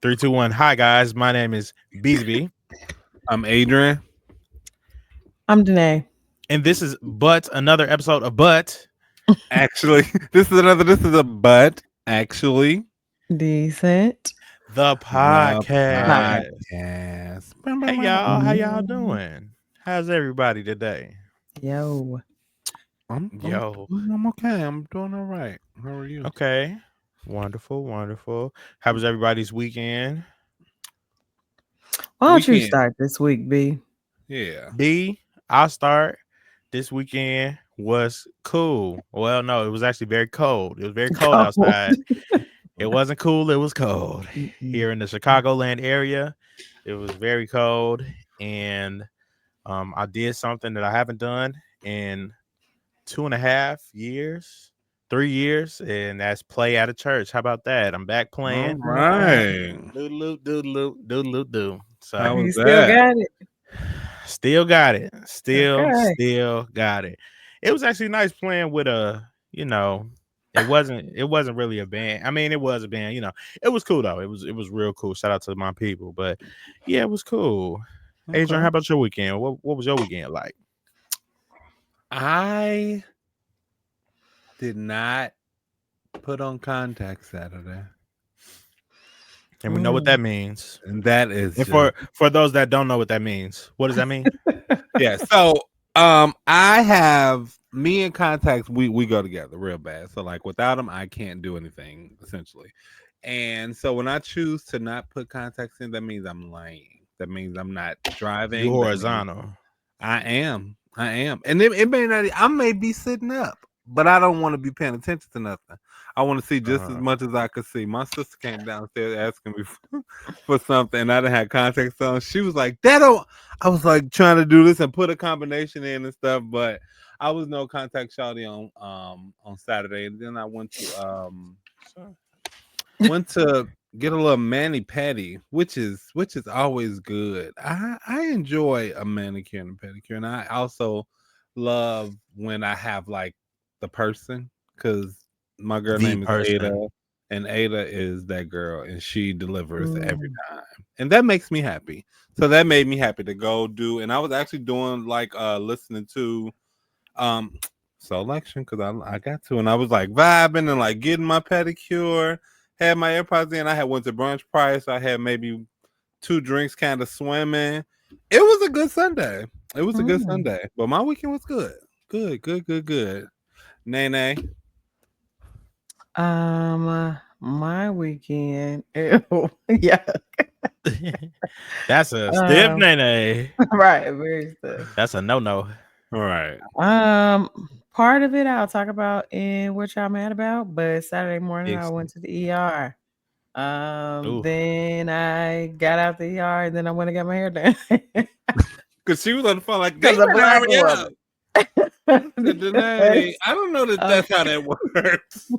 Three, two, one. Hi guys, my name is Beesby, I'm Adrian. I'm Danae. and this is but another episode of But. Actually, this is a but actually Decent. The the Podcast. podcast. podcast. Hey y'all, how y'all Mm. doing? How's everybody today? Yo. Yo, I'm okay. I'm doing all right. How are you? okay, wonderful, wonderful. How was everybody's weekend? Why don't you Weekend. start this week, B? Yeah. I'll start. This weekend was cool. Well, no, it was actually very cold. It was very cold Cold. outside. It wasn't cool. It was cold Mm-mm. here in the Chicagoland area. It was very cold, and I did something that I haven't done in 2.5 years, 3 years, and that's play at a church. How about that? I'm back All playing. right. Doodle doodle doodle doo. How So was You still that? got it? still got it. Okay. Still got it. It was actually nice playing with it wasn't really a band. I mean, it was a band. It was cool though. It was real cool. Shout out to my people. But yeah, it was cool. Adrian, Okay. how about your weekend? What was your weekend like? I did not put on contact Saturday, And we know what that means. and that is And just for those that don't know what that means, what does that mean? yeah. So I have me and contacts. We go together real bad. So like without them, I can't do anything essentially. And so when I choose to not put contacts in, that means I'm lying. That means I'm not You driving. That means horizontal. I am. I am. And it may not. I may be sitting up, but I don't want to be paying attention to nothing. I want to see just as Uh-huh. much as I could see. My sister came downstairs asking me for something, and I didn't have contacts on. She was like, "That don't." I was like trying to do this and put a combination in and stuff, but I was no contact shawty on Saturday. And then I went to get a little mani pedi, which is always good. I enjoy a manicure and a pedicure, and I also love when I have like the person because my girl The name is person. Ada, and Ada is that girl, and she delivers every Mm. time, and that makes me happy. So that made me happy to go do, and I was actually doing like listening to um selection because I got to, and I was like vibing and like getting my pedicure. Had my AirPods in. I had went to brunch price. I had maybe 2 drinks, kind of swimming. It was a good Sunday. It was a good Mm. Sunday, but my weekend was good. Good. Nene. My weekend. Ew. Yeah. That's a stiff Um, nene. right. Very stuff. That's a no. All right. Part of it I'll talk about in which I'm mad about, but Saturday morning I went to the ER. Ooh. Then I got out the ER and then I went and got my hair done. Because she was on the phone like, they Because a better black hurry up. woman. I said, Danae, I don't know that Uh, that's how that works.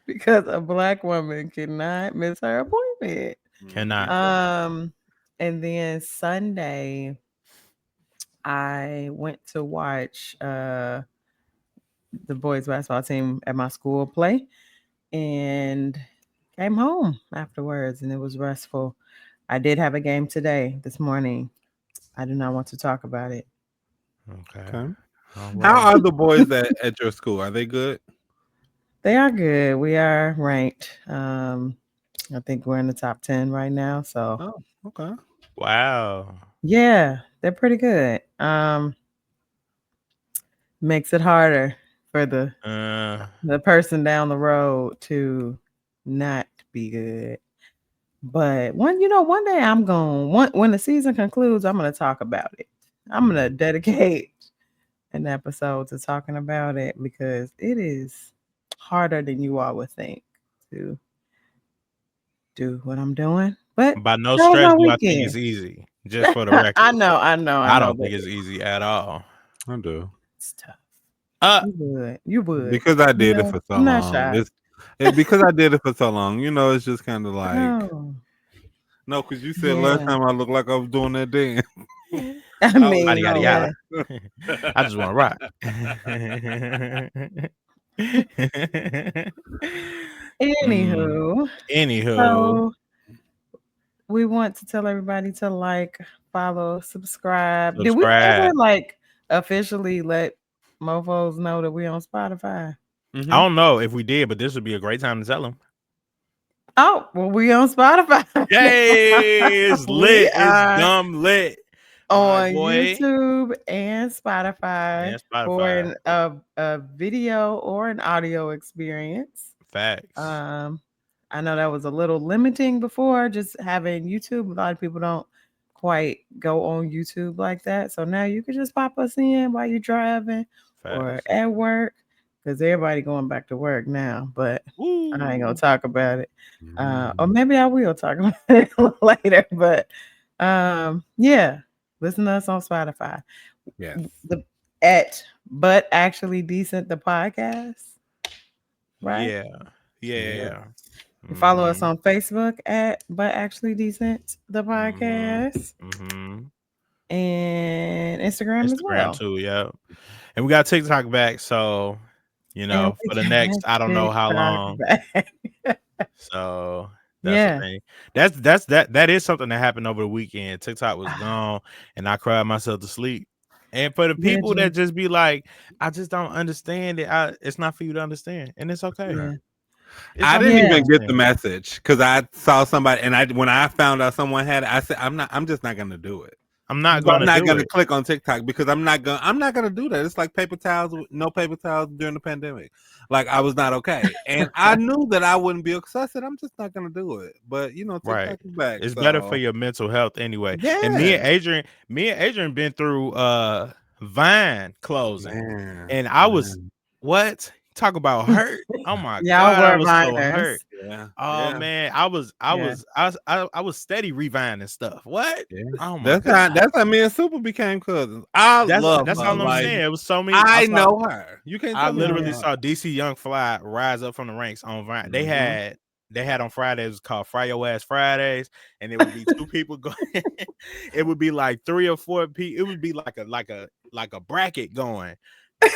because a black woman cannot miss her appointment. Cannot. And then Sunday I went to watch the boys basketball team at my school play and came home afterwards and it was restful. I did have a game today, this morning. I do not want to talk about it. Okay. Okay. Oh, How well. are the boys at your school? Are they good? They are good. We are ranked. I think we're in the top 10 right now. So Oh, okay. Wow. yeah, they're pretty good. Makes it harder for the person down the road to not be good. But one day I'm going when the season concludes, I'm gonna talk about it. I'm gonna dedicate an episode to talking about it because it is harder than you all would think to do what I'm doing. But By no that was stretch my do I think weekend. it's easy. Just for the record. I I know, don't but think it's easy at all. I do. it's tough. Uh You would. Because I You did it know, for so I'm not long. shy. Because I did it for so long. It's just kind of like Oh, no, because you said last yeah. time I looked like I was doing that dance. I I was yada mean, yada yeah. yada. I just want to rock. Mm, Anywho, Anywho. so we want to tell everybody to like, follow, subscribe. Did we ever Subscribe. like officially let mofos know that we on Spotify? Mm-hmm. I don't know if we did, but this would be a great time to tell them. Oh, well, we on Spotify. Yay! It's We lit. It's are dumb lit. My on boy. YouTube and Spotify And for Spotify. a video or an audio experience. Facts. I know that was a little limiting before, just having YouTube. A lot of people don't quite go on YouTube like that. So now you can just pop us in while you're driving or Facts. at work, because everybody going back to work now. But I ain't gonna Woo. talk about it. Or Mm-hmm. maybe I will talk about it later. But yeah, listen to us on Spotify. Yes. The at But Actually Decent the podcast, right? Yeah. Yeah. You follow us Mm-hmm. on Facebook at But Actually Decent the Mm-hmm. podcast, Mm-hmm. and Instagram as Instagram well. too, yeah. And we got TikTok back, so And we for the got next I don't know how TikTok long. back. So that's the Yeah. thing. That is something that happened over the weekend. TikTok was gone and I cried myself to sleep. And for the Did people you? that just be like, I just don't understand it. It's not for you to understand. And it's okay. Yeah. It's I not for didn't you to Yeah. even get the understand. message because I saw somebody, and when I found out someone had it, I said, I'm just not gonna do it. I'm not So I'm gonna not do gonna it. click on TikTok because I'm not gonna do that. It's like paper towels, no paper towels during the pandemic. Like I was not okay, and I knew that I wouldn't be. So I said, I'm just not gonna do it. But Right. TikTok is back, It's better for so your mental health anyway. And yeah, Me and Adrian been through Vine closing. man, And I was what? Talk about hurt. Oh my Y'all God, I were was so hurt. minors. yeah, Oh yeah, man, Yeah. I was steady rewinding stuff. What? yeah. Oh my That's God. how me and Super became cousins. I love That's her. all I'm Like saying. It was so many. I know her. You can't I tell me I literally know Yeah. her. saw DC Young Fly rise up from the ranks on Vine. Mm-hmm. They had on Fridays, it was called Fry Your Ass Fridays, and it would be two people going. It would be like 3 or 4 people. It would be like a bracket going.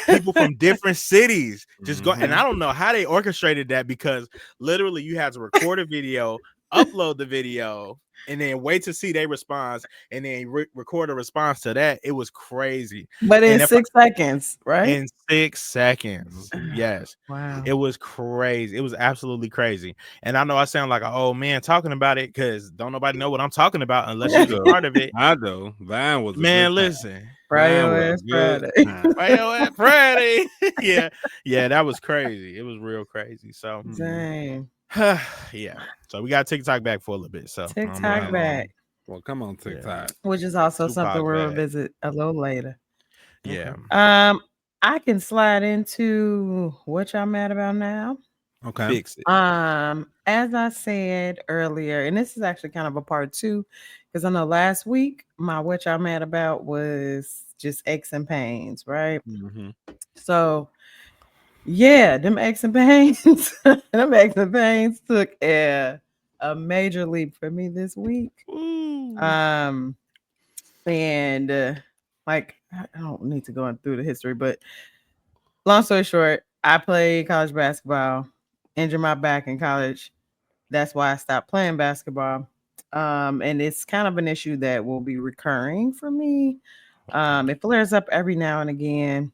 People from different cities just go, and Mm-hmm. I don't know how they orchestrated that because literally you had to record a video, upload the video, and then wait to see their response, and then record a response to that. It was crazy, But in and if 6 seconds, right? in 6 seconds. Yes. Wow. It was crazy. It was absolutely crazy. And I know I sound like an old man talking about it because don't nobody know what I'm talking about unless I you was a do. part of it. I do. Vine was a good Man, time. listen. Vine Friday was ass a good Friday. time. Friday. Yeah. Yeah, that was crazy. It was real crazy. So Mhm. Dang. yeah. So we got TikTok back for a little bit. So I don't know TikTok how long. back, Come on, Yeah. TikTok. which is also something Tupac we'll back. revisit a little later. Okay. Yeah. I can slide into what y'all mad about now. Okay. Fix it. As I said earlier, and this is actually kind of a part two, because I know last week my what y'all mad about was just aches and pains, right? Mm-hmm. So yeah, them aches and pains, them aches and pains took a major leap for me this week. Ooh. Um, and like I don't need to go through the history, but long story short, I played college basketball, injured my back in college. That's why I stopped playing basketball. And it's kind of an issue that will be recurring for me. It flares up every now and again,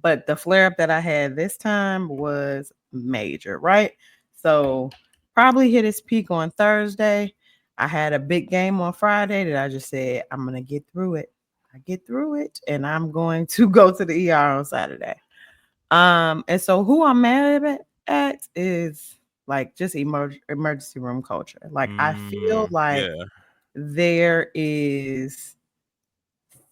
but the flare up that I had this time was major, right? So probably hit its peak on Thursday. I had a big game on Friday that I just said, I'm gonna get through it. I get through it, and I'm going to go to the ER on Saturday. And so who I'm mad at is like just emergency room culture. Like I feel like Yeah. there is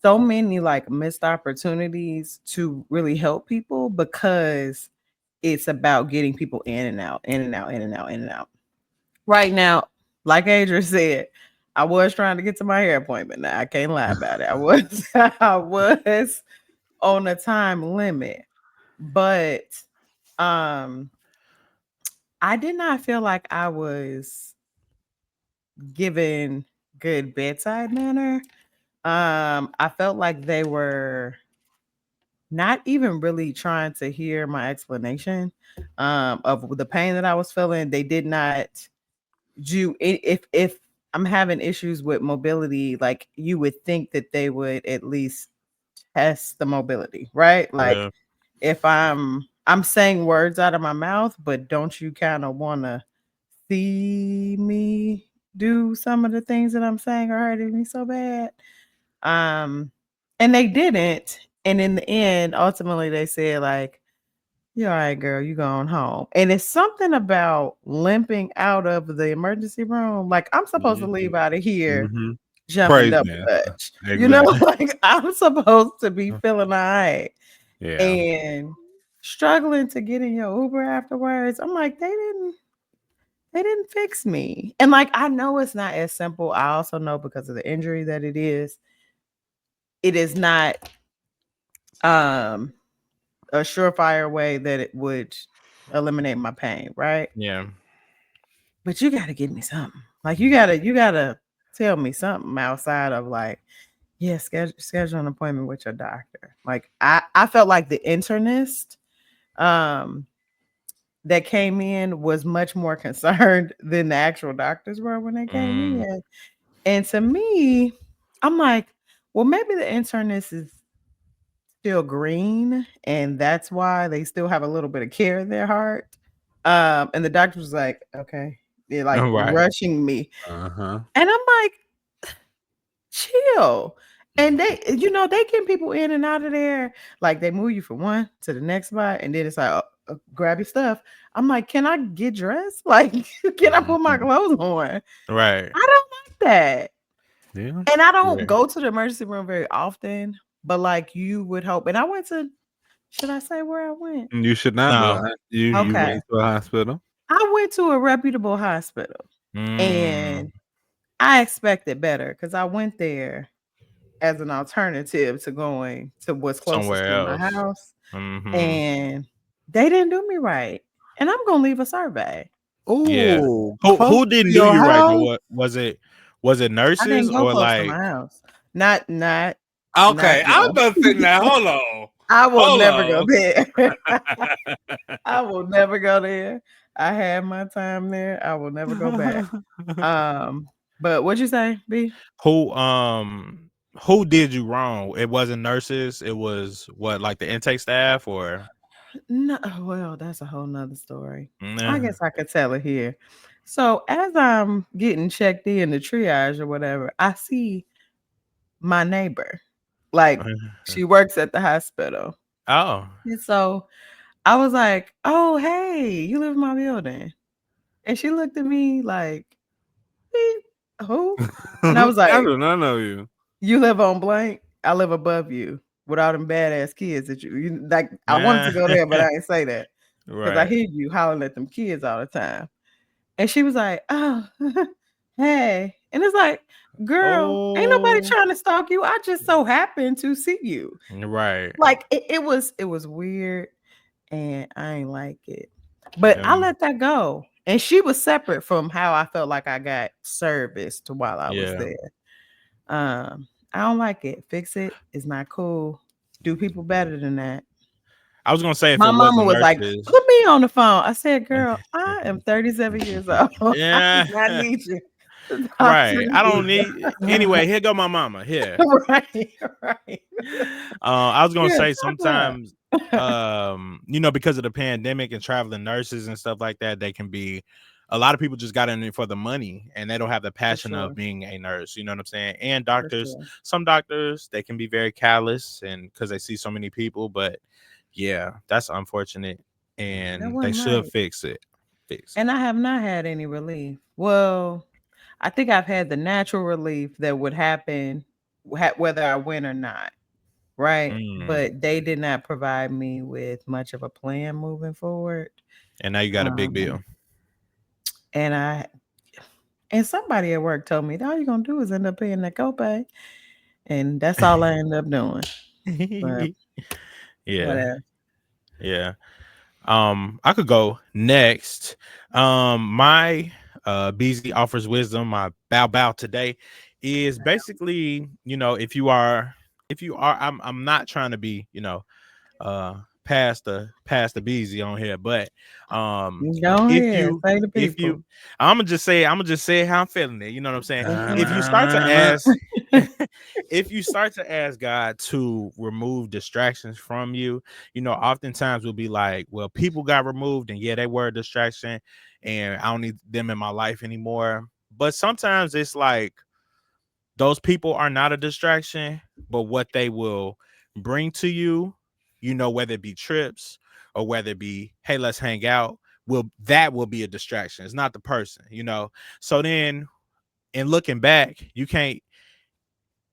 so many like missed opportunities to really help people because it's about getting people in and out, in and out, in and out, in and out. Right now, like Adrian said, I was trying to get to my hair appointment. Now I can't lie about it. I was I was on a time limit, but um I did not feel like I was given good bedside manner. I felt like they were not even really trying to hear my explanation of the pain that I was feeling. They did not do if I'm having issues with mobility. Like you would think that they would at least test the mobility, right? Like Yeah. if I'm saying words out of my mouth, but don't you kind of want to see me do some of the things that I'm saying are hurting me so bad? Um, and they didn't. And in the end, ultimately, they said like, "You're all right, girl. You going home." And it's something about limping out of the emergency room. Like I'm supposed to leave out of here Mm-hmm. jumping Praise double man. dutch. You know, Exactly. like I'm supposed to be feeling all right. Yeah. And struggling to get in your Uber afterwards. I'm like, they didn't fix me. And like I know it's not as simple. I also know because of the injury that it is not um a surefire way that it would eliminate my pain, right? Yeah. But you gotta give me something. Like you gotta tell me something outside of like, yeah, schedule an appointment with your doctor. Like I felt like the internist um that came in was much more concerned than the actual doctors were when they came Mm. in. And to me, I'm like, well, maybe the internist is still green, and that's why they still have a little bit of care in their heart. And the doctor was like, okay, they're like Right. rushing me. Uh-huh. And I'm like, chill. And they get people in and out of there. Like they move you from one to the next spot, and then it's like, grab your stuff. I'm like, can I get dressed? Like, can I put my Mhm. clothes on? Right. I don't like that. Yeah. And I don't Yeah. go to the emergency room very often, but like you would hope. And I went to, should I say where I went? You should not, but No. you Okay. went to a hospital. I went to a reputable hospital Mm. and I expected better because I went there as an alternative to going to what's closest Somewhere to my else. house. Mm-hmm. And they didn't do me right. And I'm gonna leave a survey. Yeah. Oh, close Who to didn't do your you right though? house. Was it I nurses didn't go or close to like my house. Not Okay, I was no. about to say now. Hold on. I will never go Hold there. I on. will never go there. I had my time there. I will never go back. But what'd you say, B? who um who did you wrong? It wasn't nurses. It was what, like the intake staff or No, well, that's a whole nother story. I nah. guess I could tell it here. So as I'm getting checked in the triage or whatever, I see my neighbor. Like she works at the hospital. Oh. And so I was like, "Oh, hey, you live in my building." And she looked at me like, "Beep, who?" And I was I like, do not know you. "You live on blank. I live above you with all them badass kids that you like." I wanted to go there, but I didn't say that because I Right. hear you hollering at them kids all the time. And she was like, "Oh, hey." And it's like, "Girl, ain't nobody Oh. trying to stalk you. I just so happened to see you." Right. Like it was weird and I ain't like it. But I Um, let that go. And she was separate from how I felt like I got serviced while I was yeah. there. I don't like it. Fix it. It's not cool. Do people better than that. I was gonna say if My it mama wasn't was like, nurses. put me on the phone. I said, girl, I am 37 years old. I do Yeah. not need you to talk to Right. I don't me. need anyway, here go my mama. Here. Right, right. I was gonna Yeah, say talk to sometimes, because of the pandemic and traveling nurses and stuff like that, they can be a lot of people just got in it for the money and they don't have the for passion of sure. being a nurse. You know what I'm saying? And For doctors, sure. some doctors, they can be very callous and because they see so many people, but yeah, that's unfortunate. That And they wasn't should right. fix it. Fix it. And I have not had any relief. Well, I think I've had the natural relief that would happen whether I win or not. Right. Mm. But they did not provide me with much of a plan moving forward. And now you got a big Um, bill. and somebody at work told me all you're gonna do is end up paying the copay. And that's all I end up doing. But Yeah. whatever. Yeah. I could go next. My BZ offers wisdom. My bow today is basically, if you are, I'm not trying to be, pass the beezy on here, but Go if ahead, you say the if people. you I'm gonna just say how I'm feeling it. You know what I'm saying? If you start to Uh-huh. ask, if you start to ask God to remove distractions from you, oftentimes we'll be like, well, people got removed, and yeah, they were a distraction, and I don't need them in my life anymore. But sometimes it's like those people are not a distraction, but what they will bring to you, whether it be trips or whether it be, hey, let's hang out, will be a distraction. It's not the person. So then, in looking back,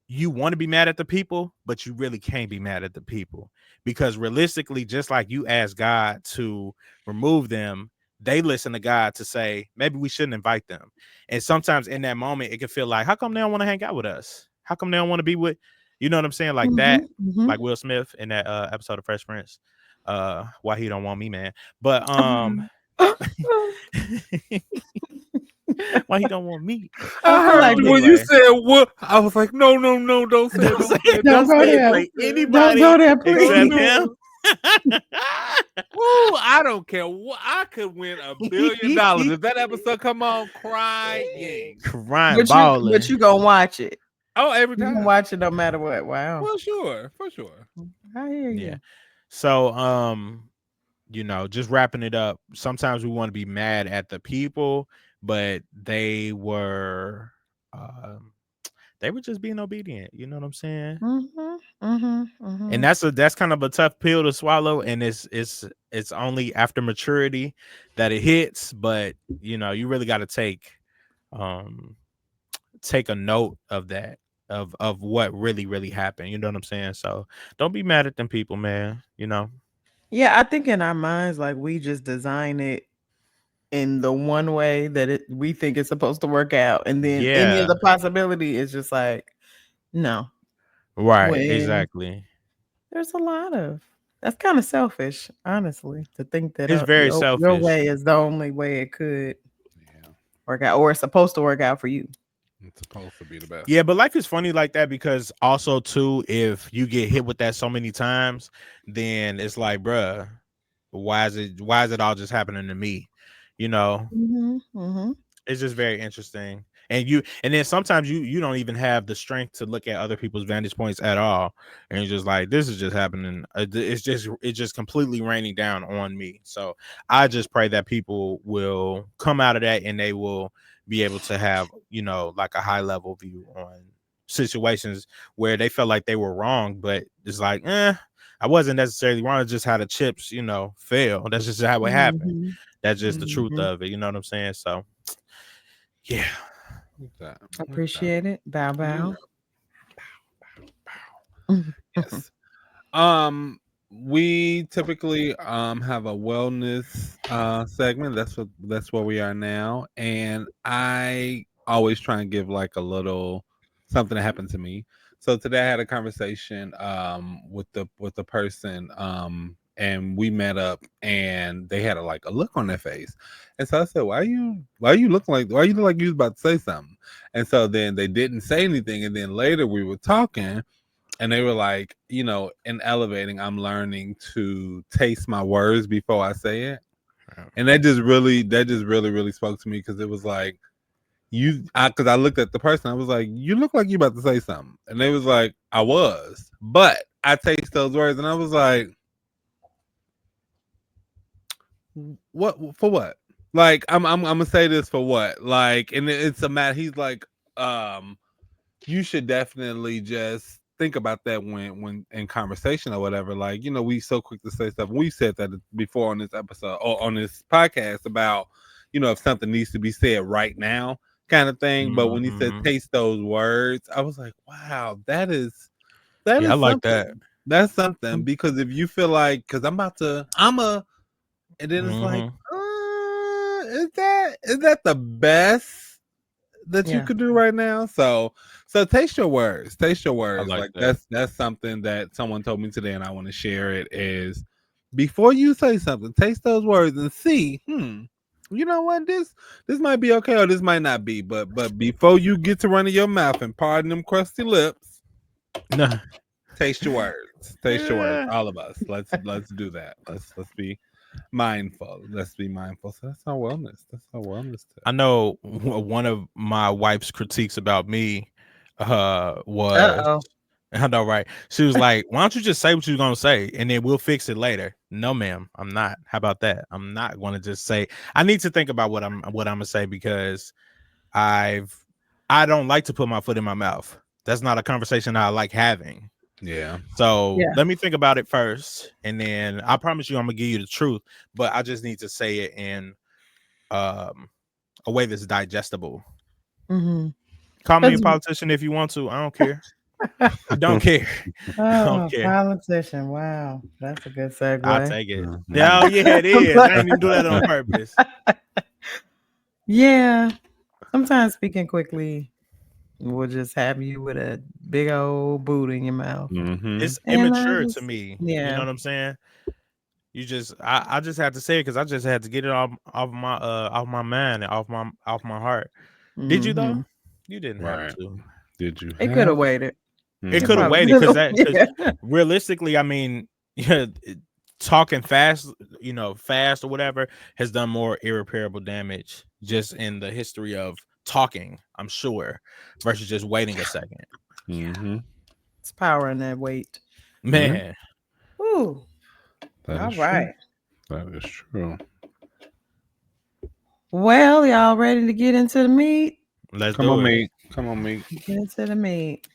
you want to be mad at the people, but you really can't be mad at the people, because realistically, just like you ask God to remove them, they listen to God to say, maybe we shouldn't invite them. And sometimes in that moment, it can feel like, how come they don't want to hang out with us? How come they don't want to be with, you know what I'm saying? Like that, like Will Smith in that episode of Fresh Prince. Why he don't want me, man. But why he don't want me? I I feel heard like you when you Anyway. said what. I was like, no, don't say it, Don't say don't say it. it, don't Don't go say it. there. Say Don't go anybody there, oh except please. him. no. Ooh, I don't care what. I could win $1 billion if that episode come on. Crying. Crying, But you balling. gonna watch it. Oh, every You can time. watch it no matter what. Wow. For sure, for sure. I hear Yeah. you. So, just wrapping it up. Sometimes we want to be mad at the people, but they were just being obedient. You know what I'm saying? And that's kind of a tough pill to swallow, and it's only after maturity that it hits. But you really got to take a note of that, of what really happened. You know what I'm saying? So don't be mad at them people, man. Yeah, I think in our minds, like we just design it in the one way that we think it's supposed to work out, and then any Yeah, other possibility is just like no. right, When exactly. there's a lot of that's kind of selfish, honestly, to think that It's very your selfish. way is the only way it could Yeah, work out, or it's supposed to work out for you. it's supposed to be the best. Yeah, but life is funny like that, because also too, if you get hit with that so many times, then it's like, bruh, why is it all just happening to me? You know, it's just very interesting. And then sometimes you don't even have the strength to look at other people's vantage points at all, and you're just like, this is just happening. It's just completely raining down on me. So I just pray that people will come out of that, and they will be able to have like a high level view on situations where they felt like they were wrong, but it's like, I wasn't necessarily wrong. It's just how the chips fell. That's just how it happened. That's just the truth of it. You know what I'm saying? So yeah. With that. Appreciate it. Bow bow. Yes. We typically have a wellness segment. That's where we are now. And I always try and give like a little something that happened to me. So today I had a conversation with the person and we met up and they had a look on their face. And so I said, why you look like you was about to say something? And so then they didn't say anything, and then later we were talking and they were like, in elevating, I'm learning to taste my words before I say it. And that just really spoke to me, because it was like, because I looked at the person, I was like, you look like you about to say something. And they was like, I was, but I taste those words. And I was like, what, for what? Like, I'm gonna say this for what? Like, and it's a matter. He's like, you should definitely just think about that when in conversation or whatever. Like, we so quick to say stuff. We said that before on this episode or on this podcast about, if something needs to be said right now kind of thing. But when he said taste those words, I was like, wow, that is Yeah, I like something. that. That's something, because if you feel like, because and then it's like, is that the best that you could do right now? So taste your words. Taste your words. like Like that. that's something that someone told me today, and I want to share it. Is before you say something, taste those words and see, you know what, this might be okay or this might not be. But before you get to running your mouth and pardon them crusty lips, No. taste your words. stay short, all of us. Let's do that. Let's be mindful. Let's be mindful. So that's our wellness. That's our wellness tip. I know one of my wife's critiques about me was, Uh-oh. I know, right? She was like, "Why don't you just say what you're gonna say, and then we'll fix it later?" No, ma'am, I'm not. How about that? I'm not going to just say. I need to think about what I'm gonna say because I don't like to put my foot in my mouth. That's not a conversation I like having. Yeah. So Yeah. let me think about it first, and then I promise you I'm gonna give you the truth. But I just need to say it in a way that's digestible. Mm-hmm. Call me a politician if you want to. I don't care. I don't care. I don't Oh, care. politician. Wow. That's a good I'll segue. take it. Mhm. Oh yeah, it is. I didn't even do that on purpose. Yeah. Sometimes speaking quickly will just have you with a big old boot in your mouth. Mhm. It's And I immature to just, me. You know yeah. what I'm saying? I just had to say it because I just had to get it off my mind and off my heart. Did you though? Mm-hmm. You didn't have Right. to. Did you It could have have? waited. It It could have Mhm. probably waited could because have. Yeah. realistically, I mean, yeah, talking fast, fast or whatever has done more irreparable damage just in the history of talking, I'm sure, versus just waiting a second. Mhm. It's power in that weight. Yeah, Man, Ooh. that All is true. right. That is true. Well, y'all ready to get into the meat? let's Come do on, it. mate. Come on, mate. Get into the meat.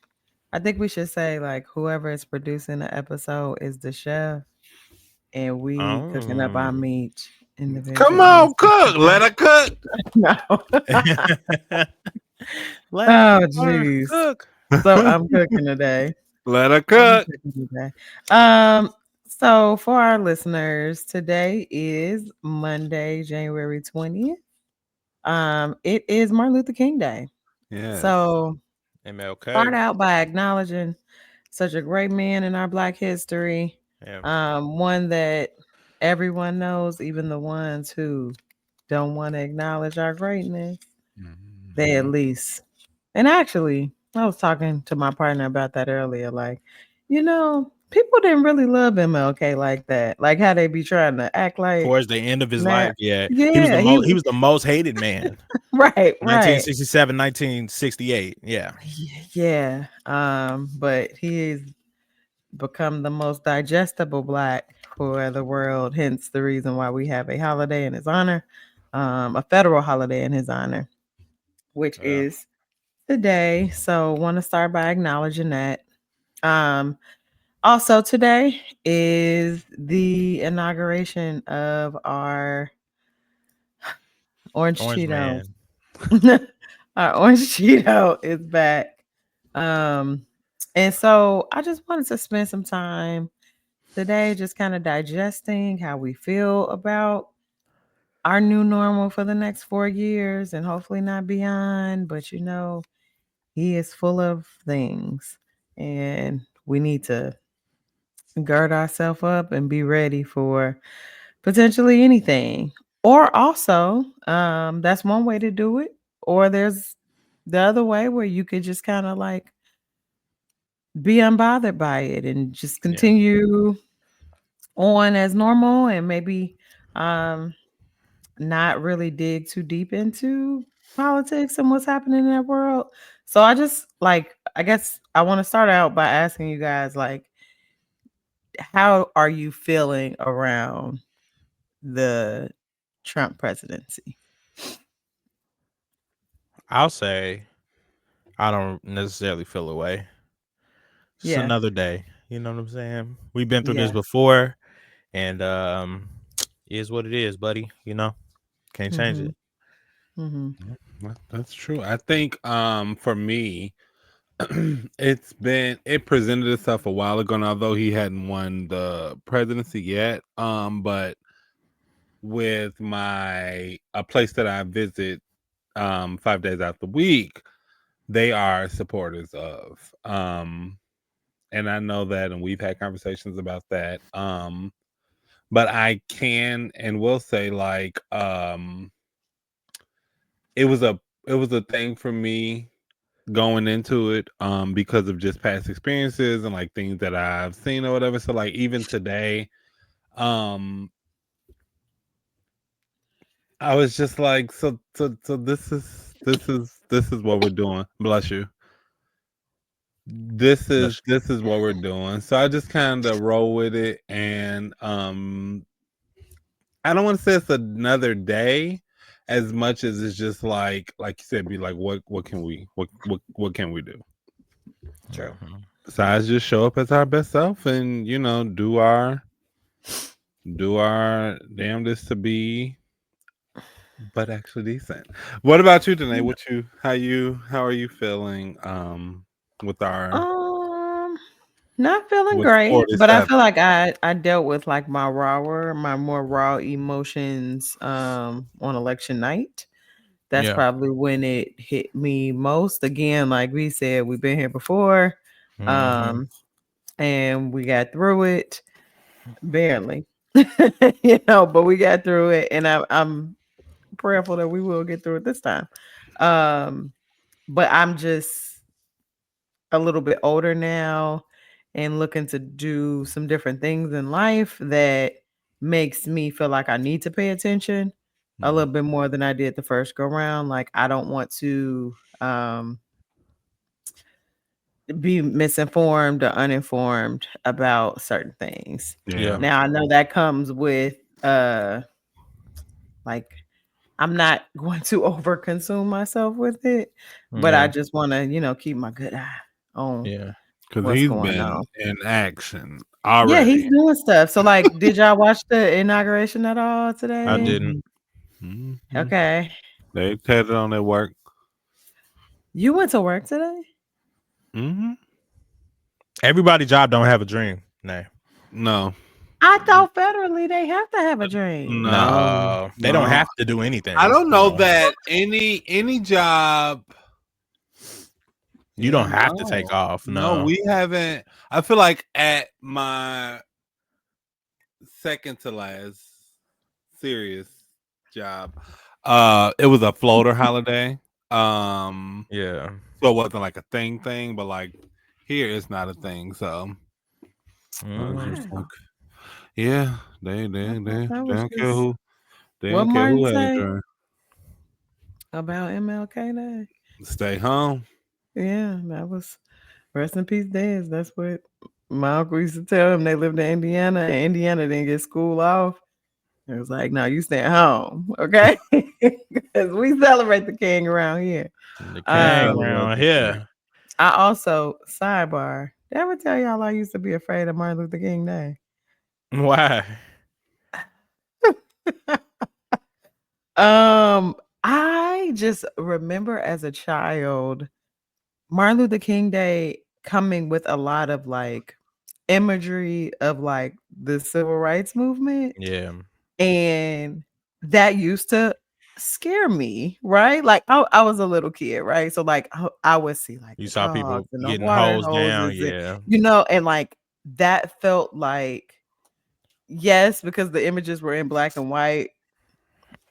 I think we should say like whoever is producing the episode is the chef, and we cooking up our Oh. meat Come individually. on, cook. Let her cook. No. Let Oh, her jeez. cook. So I'm cooking today. Let her I'm cook. cooking today. So for our listeners, today is Monday, January 20th. It is Martin Luther King Day. Yes. So start MLK. out by acknowledging such a great man in our Black history. Yeah. One that everyone knows, even the ones who don't want to acknowledge our greatness. They at Mhm. least, and actually, I was talking to my partner about that earlier. Like, people didn't really love MLK like that. Like how they be trying to act like Towards the end of his now. life, yeah, Yeah, he he was was the most hated man. right, right. 1967, 1968. Yeah. Yeah. But he's become the most digestible Black for the world. Hence the reason why we have a holiday in his honor, a federal holiday in his honor, which Yeah. is today. So want to start by acknowledging that. Um, Also today is the inauguration of our orange Orange Cheetos. man. Our orange Cheeto is back. Um, and so I just wanted to spend some time today just kind of digesting how we feel about our new normal for the next 4 years and hopefully not beyond. But he is full of things and we need to gird ourselves up and be ready for potentially anything. Or also, that's one way to do it. Or there's the other way where you could just kind of like be unbothered by it and just Yeah. continue on as normal and maybe um not really dig too deep into politics and what's happening in that world. So I guess I want to start out by asking you guys like how are you feeling around the Trump presidency? I'll say I don't necessarily feel away. Just Yeah. another day. You know what I'm saying? We've been through this Yeah. before, and is what it is, buddy. Can't change Mhm. it. Mhm. That's true. I think for me, it presented itself a while ago, and although he hadn't won the presidency yet, but with a place that I visit 5 days out the week, they are supporters of. And I know that, and we've had conversations about that. But I can and will say, like, it was a thing for me going into it because of just past experiences and like things that I've seen or whatever. So like even today, um I was just like, so this is what we're doing. Bless you. This is what we're doing. So I just kind of roll with it, and I don't want to say it's another day as much as it's just like you said, be like, what can what can we do? True. Besides just show up as our best self and do our damnedest to be but actually decent. What about you, Danae? How are you feeling with our Um, Not feeling with great, but I 47? feel like I dealt with like my more raw emotions on election night. That's Yeah. probably when it hit me most. Again, like we said, we've been here before. Mm-hmm. Um, and we got through it barely. But we got through it, and I'm prayerful that we will get through it this time. Um, but I'm just a little bit older now and looking to do some different things in life that makes me feel like I need to pay attention a little bit more than I did the first go round. Like I don't want to be misinformed or uninformed about certain things. Yeah. Yeah. Now I know that comes with like I'm not going to overconsume myself with it, but I Yeah. just want to, keep my good eye on Yeah. Because what's he's going been on. in action Yeah, he's already. doing stuff. So, like, did y'all watch the inauguration at all I today? didn't. Mhm. Mhm. Okay. They tatted on their work. You went to work today? Hmm. Everybody job don't have a dream. No. No, I thought federally they have to have a dream. no, No. They don't no. have to do I anything. don't know that any job. You Yeah, don't have to take no, off. no. No. We haven't. I feel like at my second to last serious job, it was a floater holiday. Yeah. So it wasn't like a thing, but like here it's not a thing. So I was just Mm-hmm. like, Wow. yeah, they I they thought they that they was don't care just who they what don't care Martin who had a say dream. about MLK Day. Stay home. Yeah, that was rest in peace days. That's what my uncle used to tell him. They lived in Indiana, and Indiana didn't get school off. It was like, no, you stay at home, okay? Because we celebrate the king around here. The king I Um, love around the king. here. I also sidebar. Did I ever tell y'all I used to be afraid of Martin Luther King Day? Why? I just remember as a child, Martin Luther King Day coming with a lot of like imagery of like the civil rights movement. Yeah. And that used to scare me, right? Like I was a little kid, right? So like I would see like You the saw dogs people and the getting water hosed down. hoses and Yeah. and like that felt like yes, because the images were in black and white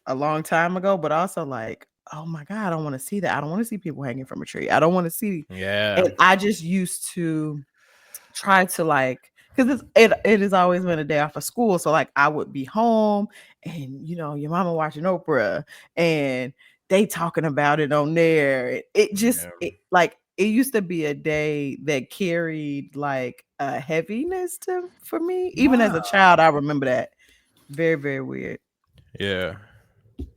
a long time ago, but also like, oh my God, I don't want to see that. I don't want to see people hanging from a tree. I don't want to see. Yeah. And I just used to try to like because it has always been a day off of school. So like I would be home and your mama watching Oprah and they talking about it on there. It just Yeah. like it used to be a day that carried like a heaviness for me. Even as a Wow, child, I remember that. Very, very weird. Yeah.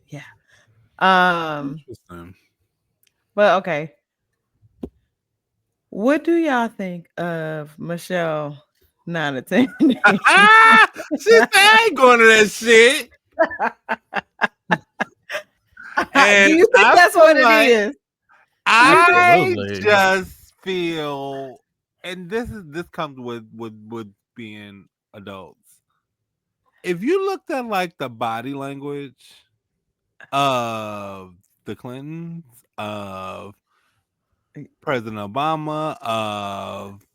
Yeah. Um, interesting. but okay. What do y'all think of Michelle not attending? She said I ain't going to that shit. Do And you think I that's what feel it like is? Do you think? I Absolutely. just feel, and this comes with being adults. If you looked at like the body language of the Clintons, of President Obama, of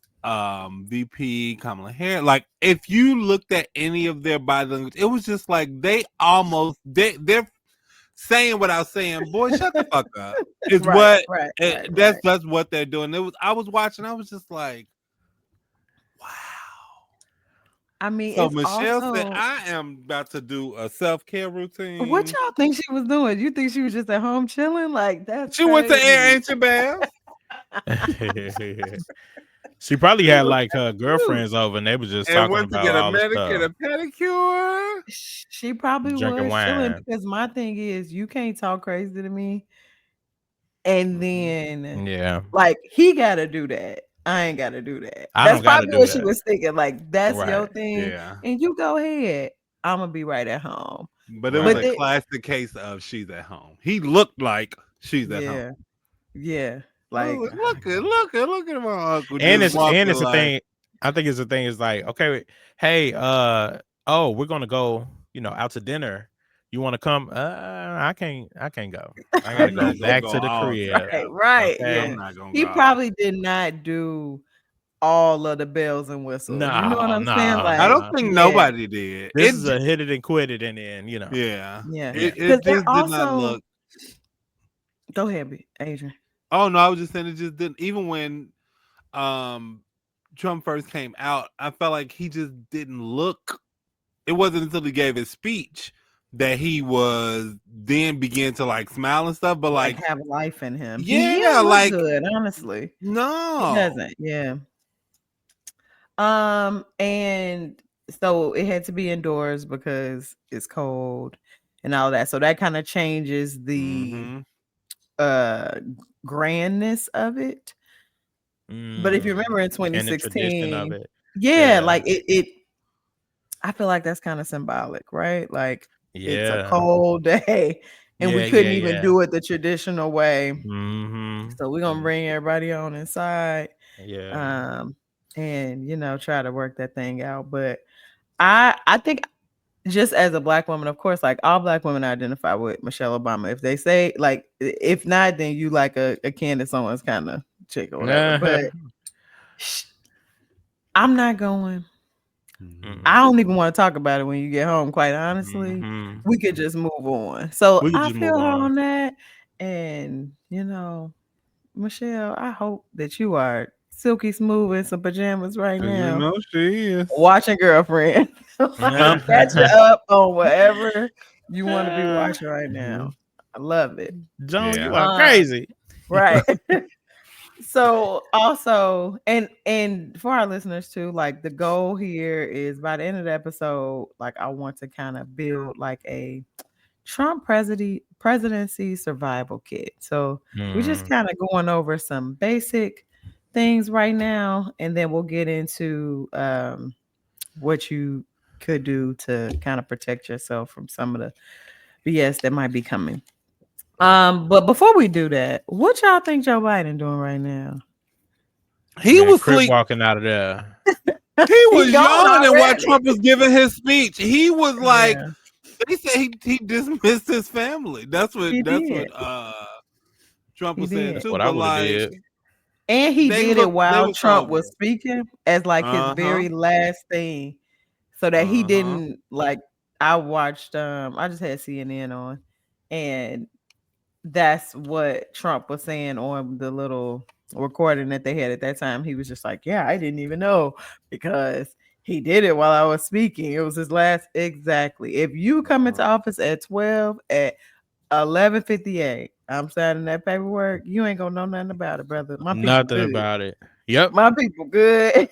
VP Kamala Harris, like if you looked at any of their body language, it was just like they almost they're saying without saying, boy, shut the fuck up. Is Right, what right, right, that's right. what they're doing. I was watching, I was just like, wow. I mean, So it's Michelle said, also I am about to do a self-care what routine. y'all think she was doing? You think she was just at home chilling? Like that's She went to Air crazy. Ancient Bath. She probably She had was like her cute. girlfriends over, and they was just And talking went to about get a all the manicure, stuff, a pedicure. She probably drinking was chilling wine. because my thing is you can't talk crazy to me and Mhm. then Yeah, like he gotta do that. I ain't gotta do that. I That's don't got to probably do what she that. was thinking. Like that's your Right, thing, Yeah. and you go ahead. I'm gonna be right at home. But it was But right. a they, classic case of she's at home. He looked like she's at home. yeah, yeah, I was like like, look at my uncle And just it's walking a like, thing. I think it's a thing. Is like, okay, hey, oh, we're gonna go, out to dinner. You want to come? I can't go. I gotta I'm go not gonna back go to the all crib. right, time. right, Okay. yeah. I'm not gonna go He all probably did not do all of the bells and whistles. You know what No, I'm saying? no, I Like, don't no. think yeah, nobody did. This is a hit it and quit it, and then Yeah. yeah. yeah. Because It they're just did not also look. go ahead, Adrian. Oh no, I was just saying it just didn't. Even when um Trump first came out, I felt like he just didn't look. It wasn't until he gave his speech that he was then began to like smile and stuff. But Like like, have life in him. He yeah, don't look like good, honestly. He no. doesn't. Yeah. And so it had to be indoors because it's cold and all that. So that kind of changes the Mm-hmm. uh grandness of it. But if you Mm. remember in And the tradition of 2016, it. yeah, Yeah. like it I feel like that's kind of symbolic, right? Like it's a Yeah. cold day and we Yeah. couldn't Yeah. even Yeah. do it the traditional way. Mm-hmm. So we're gonna bring everybody on inside, Yeah. um, and try to work that thing out. But I think just as a black woman, of course, like all black women identify with Michelle Obama. If they say like, if not, then you like a Candace Owens kind of chick or whatever. But I'm not going. Mm-hmm. I don't even want to talk about it when you get home. Quite honestly, Mm-hmm. we could just move on. So We could I just move feel her on. on that, and Michelle, I hope that you are silky smooth in some pajamas right Cause you now, know she is. watching Girlfriend. Catch you up on whatever you want to be watching right now. I love it. Joan, you Yeah. are crazy. Right. So also, and for our listeners too, like the goal here is by the end of the episode, like I want to kind of build like a Trump presidency survival kit. So we're just Mm. kind of going over some basic things right now, and then we'll get into what you could do to kind of protect yourself from some of the BS that might be coming. But before we do that, what y'all think Joe Biden doing right now? He Man, was Crip sleep. walking out of there. He He was gone yawning while already. Trump was giving his speech. He was like, Yeah, they said he dismissed his family. That's he what did. Trump He was saying did. too. What I But would have like did. And he did it they while was Trump sober. was speaking as like his Uh-huh. very last thing. So that he Uh-huh. didn't like I watched I just had CNN on and that's what Trump was saying on the little recording that they had at that time. He was just like, yeah, I didn't even know because he did it while I was speaking. It was his last exactly. If you come into office at 12 at 11:58, I'm signing that paperwork. You ain't gonna know nothing about it, brother. My people Nothing good. about it. Yep. My people good.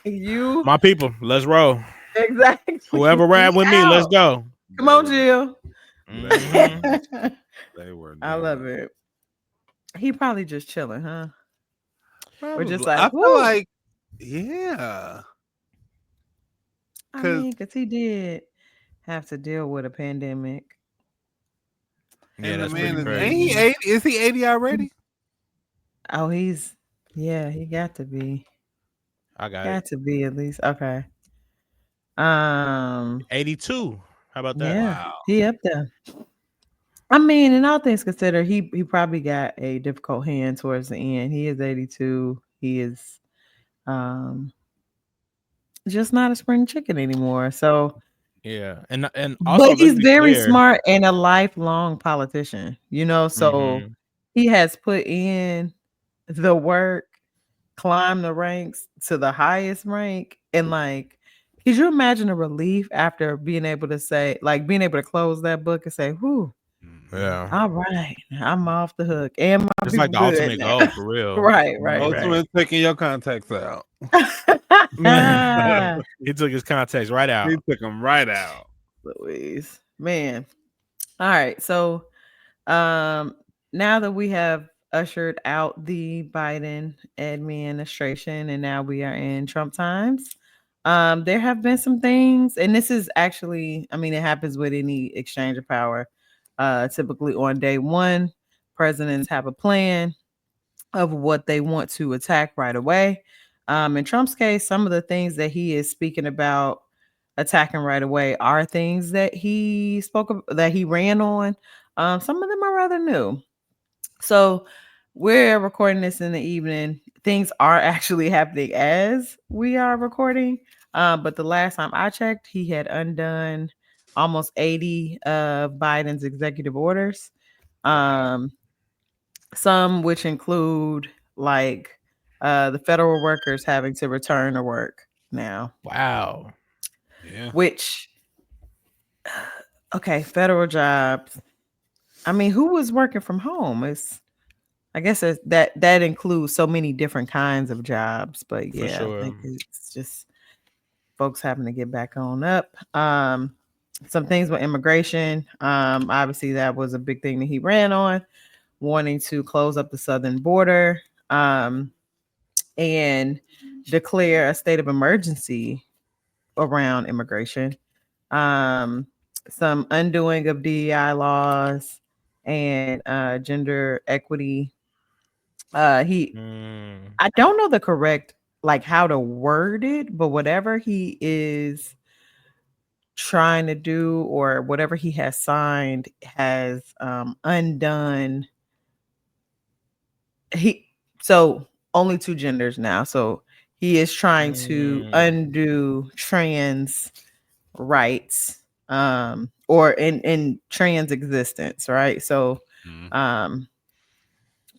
You My people, let's roll. exactly. Whoever ride We with me, let's out. go. Come They on, were Jill. they were Hmm. they were I love done. it. He probably just chilling, huh? Or just Probably. like, I feel woo. like, yeah. I Cause mean, because he did have to deal with a pandemic. Yeah, and the that's pretty man is ain't crazy. he 80? Is he 80 already? Oh, he got to be. I got it. Got to be at least. Okay. Um, 82. How about that? yeah, Wow. he up there. I mean, in all things considered, he probably got a difficult hand towards the end. He is 82. He is um just not a spring chicken anymore. So Yeah, and also But let's he's be very clear. smart and a lifelong politician, so Mhm. he has put in the work, climbed the ranks to the highest rank, and like, could you imagine the relief after being able to say, like, being able to close that book and say, "Whew, Yeah, all right, I'm off the hook, and my it's like people the good ultimate now." goal for real. Right, right, right. Ultimate taking your contacts out. He took his contacts right He out. took them right out. Louise, man. All right, so um, now that we have ushered out the Biden administration and now we are in Trump times, there have been some things, and this is actually, I mean, it happens with any exchange of power. Typically on day one, presidents have a plan of what they want to attack right away. In Trump's case, some of the things that he is speaking about attacking right away are things that he spoke of, that he ran on. Some of them are rather new. So we're recording this in the evening. Things are actually happening as we are recording. But the last time I checked, he had undone almost 80 of Biden's executive orders. Um, some which include like the federal workers having to return to work now. Wow. Yeah. Which okay, federal jobs. I mean, who was working from home? I guess that includes so many different kinds of jobs, but For yeah, I sure. think it's just folks having to get back on up. Some things with immigration. Obviously that was a big thing that he ran on, wanting to close up the southern border, and declare a state of emergency around immigration. Um, some undoing of DEI laws and gender equity. He Mm. I don't know the correct like how to word it, but whatever he is trying to do or whatever he has signed has undone he so only two genders now. So he is trying to Mm. undo trans rights or in trans existence, right? So um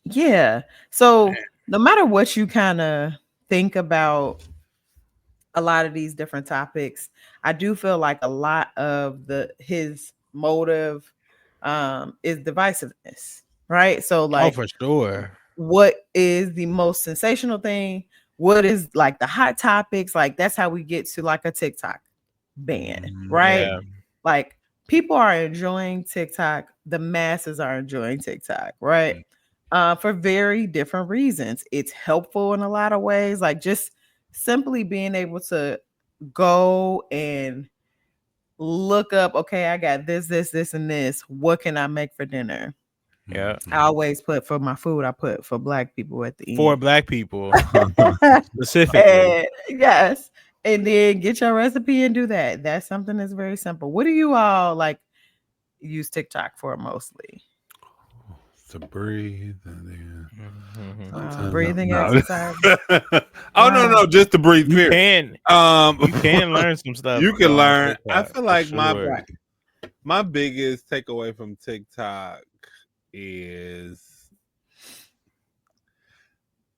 yeah. So no matter what you kind of think about a lot of these different topics, I do feel like a lot of the his motive is divisiveness, right? So Oh, like for sure. what is the most sensational thing? What is like the hot topics? Like that's how we get to like a TikTok ban, right? Yeah. Like people are enjoying TikTok, the masses are enjoying TikTok, right? For very different reasons. It's helpful in a lot of ways, like just simply being able to go and look up, okay, I got this, and this. What can I make for dinner? Yeah. I always put for my food, I put for black people at the For end. black people specifically. And yes. And then get your recipe and do that. That's something that's very simple. What do you all like use TikTok for mostly? To breathe and then Mhm. sometimes Breathing no. exercise. Oh no, just to breathe. You Period. can learn some stuff You can on learn. I TikTok, feel for like sure. my biggest takeaway from TikTok is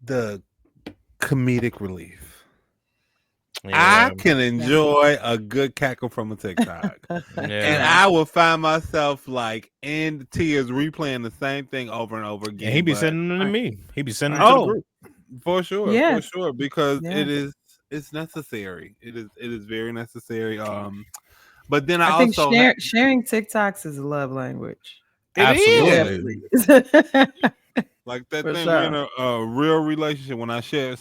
the comedic relief. Yeah. I can enjoy a good cackle from a TikTok. And Yeah. I will find myself like in tears replaying the same thing over and over again. And he be but sending them to me. He be sending them to the oh, group. for sure, Yes. because Yes. it's necessary. It is very necessary. But then I I think also sharing TikToks is a love language. it is Absolutely. like that For thing. We're in sure. a real relationship. When I share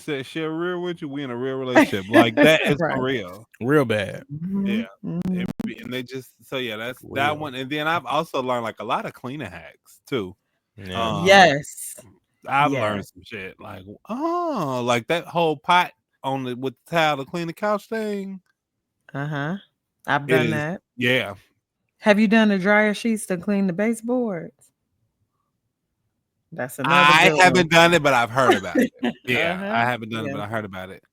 real with you, we in a real relationship. Like that is Right. for real. Real bad. Yeah. Mhm. And they just so yeah, that's that Real. one. And then I've also learned like a lot of cleaner hacks too. Yeah. Yes. I've learned Yes. some shit like like that whole pot on the with the towel to clean the couch thing. Uh-huh. I've It done is that. yeah. Have you done the dryer sheets to clean the baseboards? That's another I good one. haven't done it, but I've heard about it. Yeah, I Uh-huh. haven't done it, Yeah. but I heard about it.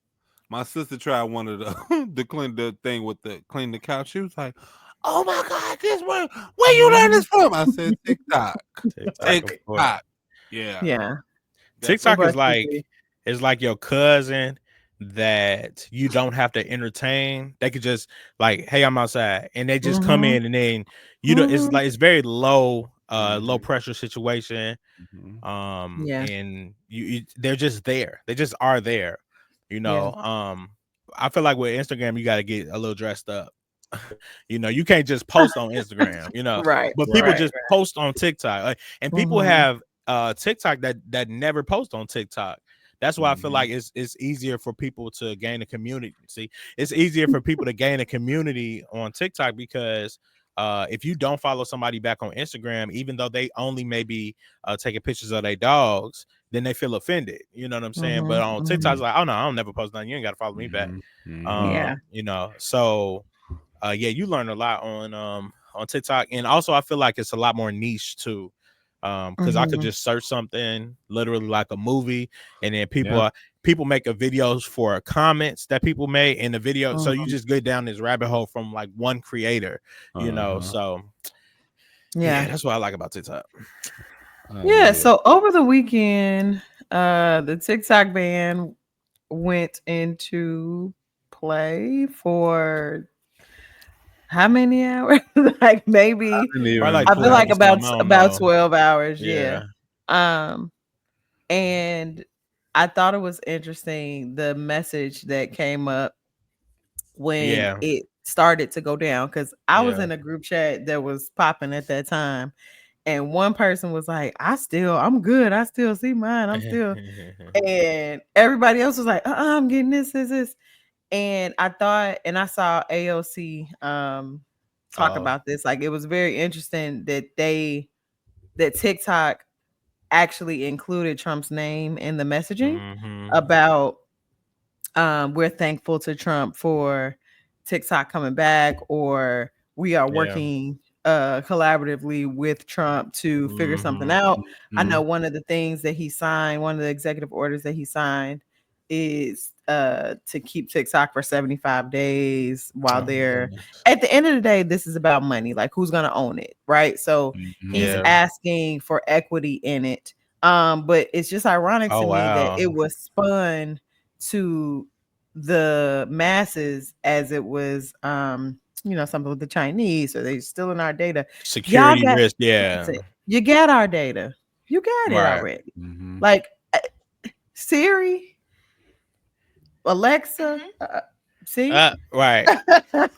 My sister tried one of the the clean the thing with the clean the couch. She was like, "Oh my god, this where you learn this from?" I said TikTok. TikTok, of course. TikTok. Yeah. Yeah. TikTok What is about you, B? like your cousin that you don't have to entertain. They could just like, hey, I'm outside, and they just come Mhm. in, and then it's Mhm. like it's very low, low Mhm. pressure situation. Mhm. Yeah. And they're just there. They just are there. Yeah. I feel like with Instagram, you got to get a little dressed up. You can't just post on Instagram, Right. but people Right. Right. just post on TikTok. And people Mhm. have TikTok that never post on TikTok. That's why I feel Mhm. like it's easier for people to gain a community. See, it's easier for people to gain a community on TikTok because if you don't follow somebody back on Instagram, even though they only maybe taking pictures of their dogs, then they feel offended. You know what I'm saying? But Mhm. on TikTok, Mhm. it's like, oh no, I don't never post nothing. You ain't got to follow me back. Mhm. Mhm. Yeah. So yeah, you learn a lot on TikTok, and also I feel like it's a lot more niche too. Because I could Mhm. just search something literally like a movie, and then Yeah. people make a videos for comments that people made in the video. So you Mhm. just go down this rabbit hole from like one creator, Uh-huh. So yeah, Yeah. that's what I like about TikTok. Yeah. Yeah. So over the weekend, the TikTok ban went into play for how many hours? Like I maybe didn't Probably even like I feel 12 like or something. I don't about know. 12 hours. Yeah. Yeah. Um, and I thought it was interesting the message that came up when Yeah. it started to go down because I was Yeah. in a group chat that was popping at that time, and one person was like, I'm good. I still see mine. I'm still," and everybody else was like, I'm getting this. And I thought, and I saw AOC talk Oh. about this. Like it was very interesting that TikTok actually included Trump's name in the messaging Mm-hmm. about we're thankful to Trump for TikTok coming back, or we are Yeah. working collaboratively with Trump to figure something Mm-hmm. out. I know Mhm. one of the things that he signed, one of the executive orders that he signed is to keep TikTok for 75 days while Oh my they're goodness. at the end of the day, this is about money. Like who's gonna own it, right? So he's Mhm. Yeah. asking for equity in it. But it's just ironic Oh to me that wow. it was spun to the masses as it was something with the Chinese, or they stealing our data. Y'all Security got risk. Yeah. listen, you got our data. You got it Right. already. Mhm. Like Siri, Alexa, see? Right.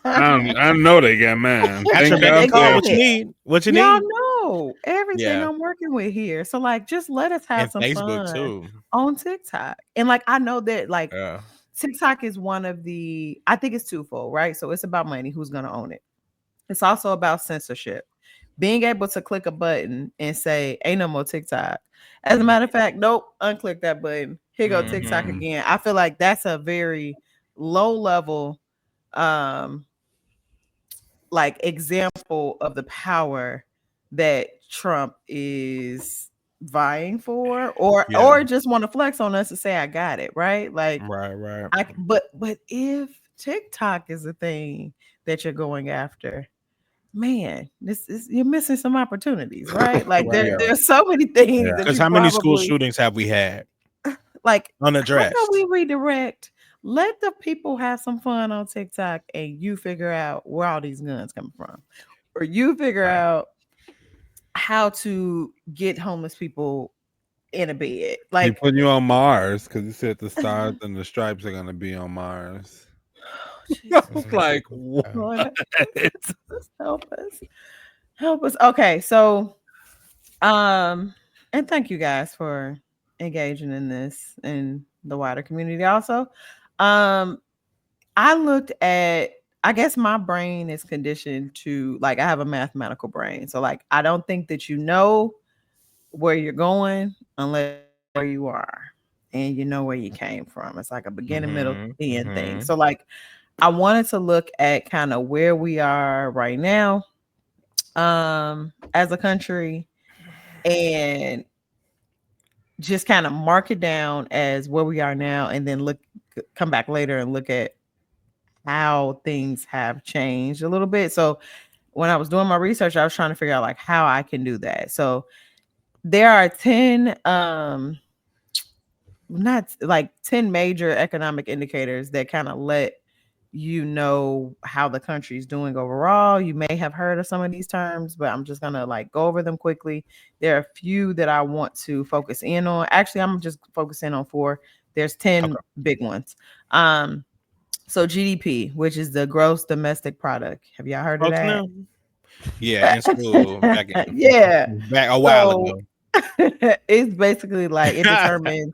I know they got mine. Got your Thank back God They for call. got What you Apple. it. need? What you Y'all need? know everything Yeah. I'm working with here. So like just let us have And some Facebook fun too. on TikTok. And like I know that like Yeah. TikTok is one of I think it's twofold, right? So it's about money, who's gonna own it. It's also about censorship. Being able to click a button and say, ain't no more TikTok. As a Mm-hmm. matter of fact, nope, unclick that button. Here go TikTok Mhm. again. I feel like that's a very low level um like example of the power that Trump is vying for, Yeah. or just want to flex on us to say I got it, right? Like Right. Right. but if TikTok is a thing that you're going after, man, this is you're missing some opportunities, right? Like Right. Yeah. there's so many things Yeah. that Because you how many school probably shootings have we had like. How about we unaddressed? redirect? Let the people have some fun on TikTok, and you figure out where all these guns coming from, or you figure Right. out how to get homeless people in a bed. He Like, putting you on Mars because he said the stars and the stripes are gonna be on Mars. I was Jesus, like, what? Lord, just help us. Okay, so and thank you guys for engaging in this in the wider community. Also, um, I looked at. I guess my brain is conditioned to like I have a mathematical brain, so like I don't think that you know where you're going unless where you are and you know where you came from. It's like a beginning, middle, Mm-hmm. end thing. Mm-hmm. So like I wanted to look at kind of where we are right now as a country and just kind of mark it down as where we are now and then look come back later and look at how things have changed a little bit. So when I was doing my research, I was trying to figure out like how I can do that. So there are 10 not like 10 major economic indicators that kind of let you know how the country is doing overall. You may have heard of some of these terms, but I'm just gonna like go over them quickly. There are a few that I want to focus in on. Actually, I'm just focusing on 4. There's 10 big ones. So GDP, which is the gross domestic product. Have y'all heard of that? Yeah, in school Yeah. back a while ago. It's basically like it determines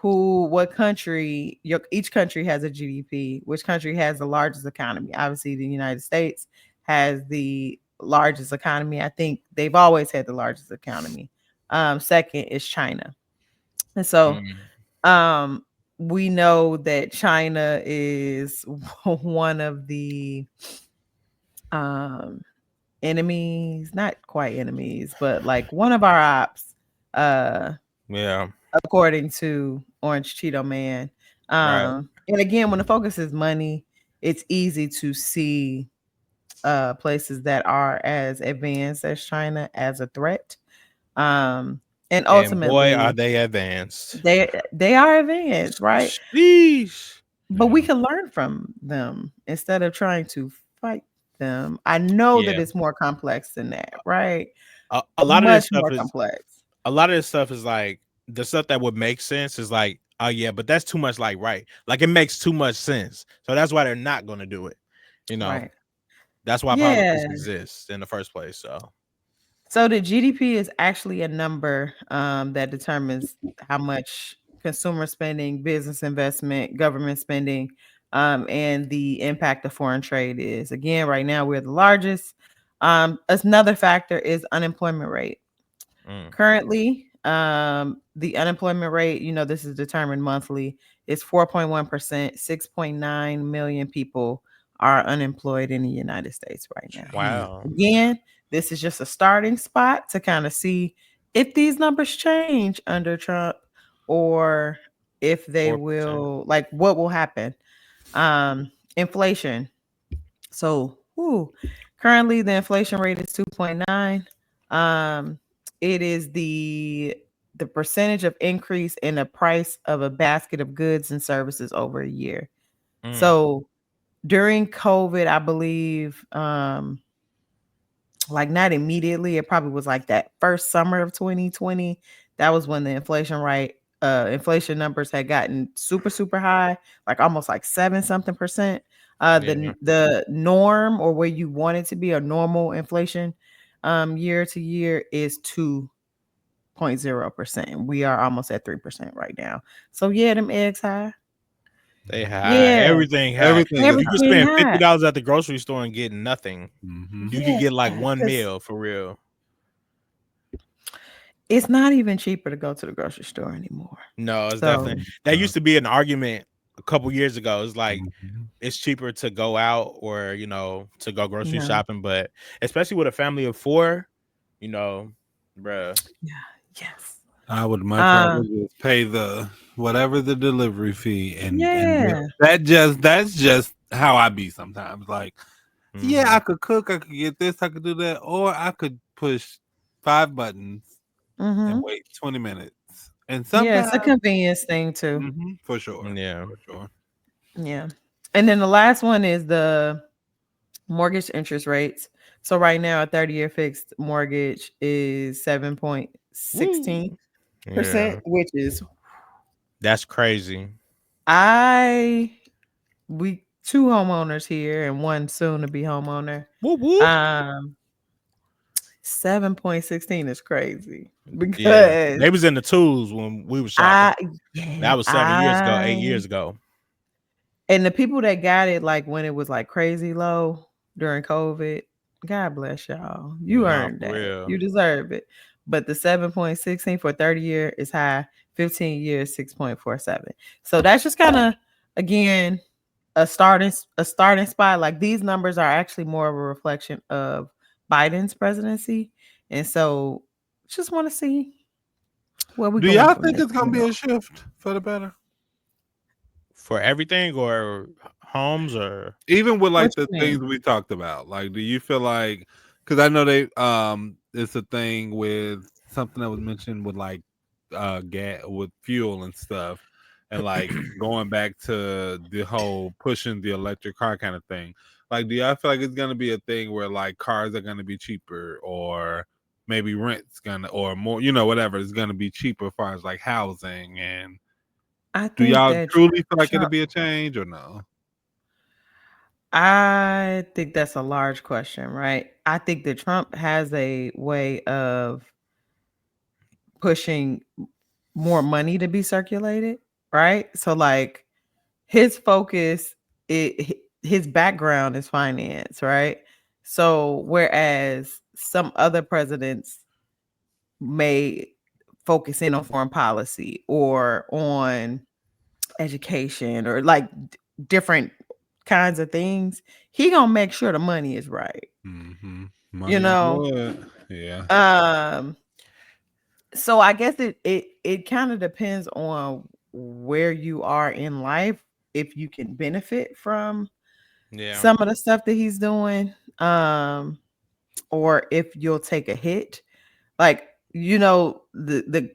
what country, each country has a GDP, which country has the largest economy. Obviously, the United States has the largest economy. I think they've always had the largest economy. Second is China. And so we know that China is one of the enemies, not quite enemies, but like one of our ops. Yeah. According to Orange Cheeto Man. Right. And again, when the focus is money, it's easy to see places that are as advanced as China as a threat. And ultimately, boy, are they advanced. They are advanced, right? Sheesh. But we can learn from them instead of trying to fight them. I know that it's more complex than that, right? A lot of this stuff more is complex. A lot of this stuff is like the stuff that would make sense is like, oh yeah, but that's too much like right. Like it makes too much sense. So that's why they're not going to do it. You know, right. That's why politics exists in the first place. So the GDP is actually a number that determines how much consumer spending, business investment, government spending, and the impact of foreign trade is. Again, right now we're the largest. Another factor is unemployment rate. Currently, the unemployment rate, this is determined monthly, is 4.1%. 6.9 million people are unemployed in the United States right now. Wow. Again, this is just a starting spot to kind of see if these numbers change under Trump or if they 4%. will, like what will happen. Inflation. So, currently the inflation rate is 2.9. It is the percentage of increase in the price of a basket of goods and services over a year. So during COVID, I believe, like not immediately, it probably was like that first summer of 2020. That was when the inflation numbers had gotten super, super high, like almost like 7-something%. The norm, or where you want it to be a normal inflation year to year, is 2.0%. We are almost at 3% right now. So yeah, them eggs high. They high. Everything high. Everything. You can spend $50 at the grocery store and get nothing. Mm-hmm. You can get like one meal for real. It's not even cheaper to go to the grocery store anymore. No, it's definitely. That used to be an argument a couple years ago. It's like it's cheaper to go out or to go grocery shopping, but especially with a family of 4, bruh. Yeah. Yes. I would much rather just pay the whatever the delivery fee, and that's just how I be sometimes. Like, yeah, I could cook, I could get this, I could do that, or I could push 5 buttons and wait 20 minutes. And sometimes it's a convenience thing too. For sure. Yeah. For sure. Yeah. And then the last one is the mortgage interest rates. So right now, a 30-year fixed mortgage is 7.16%, which is that's crazy. We 2 homeowners here and 1 soon to be homeowner. 7.16 is crazy because they was in the twos when we was shopping. That was 7 years ago, 8 years ago. And the people that got it, like when it was like crazy low during COVID, God bless y'all. You earned that. Real. You deserve it. But the 7.16 for 30 year is high. 15 years, 6.47. So that's just kind of, again, a starting spot. Like these numbers are actually more of a reflection of Biden's presidency. And so just want to see where we do y'all think it's gonna be a shift for the better? for everything or homes or even with What like the you things mean? we talked about, like do you feel like, because I know they it's a thing with something that was mentioned with like gas with fuel and stuff, and like going back to the whole pushing the electric car kind of thing, like do y'all feel like it's gonna be a thing where like cars are gonna be cheaper, or maybe rent's gonna, or more, whatever is gonna be cheaper as far as like housing? And I do think y'all that truly feel like it'll Trump. be a change or no? I think that's a large question, right? I think that Trump has a way of pushing more money to be circulated, right? So like his focus, his background is finance, right? So whereas some other presidents may focus in on foreign policy or on education or like different kinds of things, he gonna make sure the money is right. Mm-hmm. You Money and know, blood. Yeah. um, so I guess it kind of depends on where you are in life if you can benefit from yeah. some of the stuff that he's doing, or if you'll take a hit. Like, the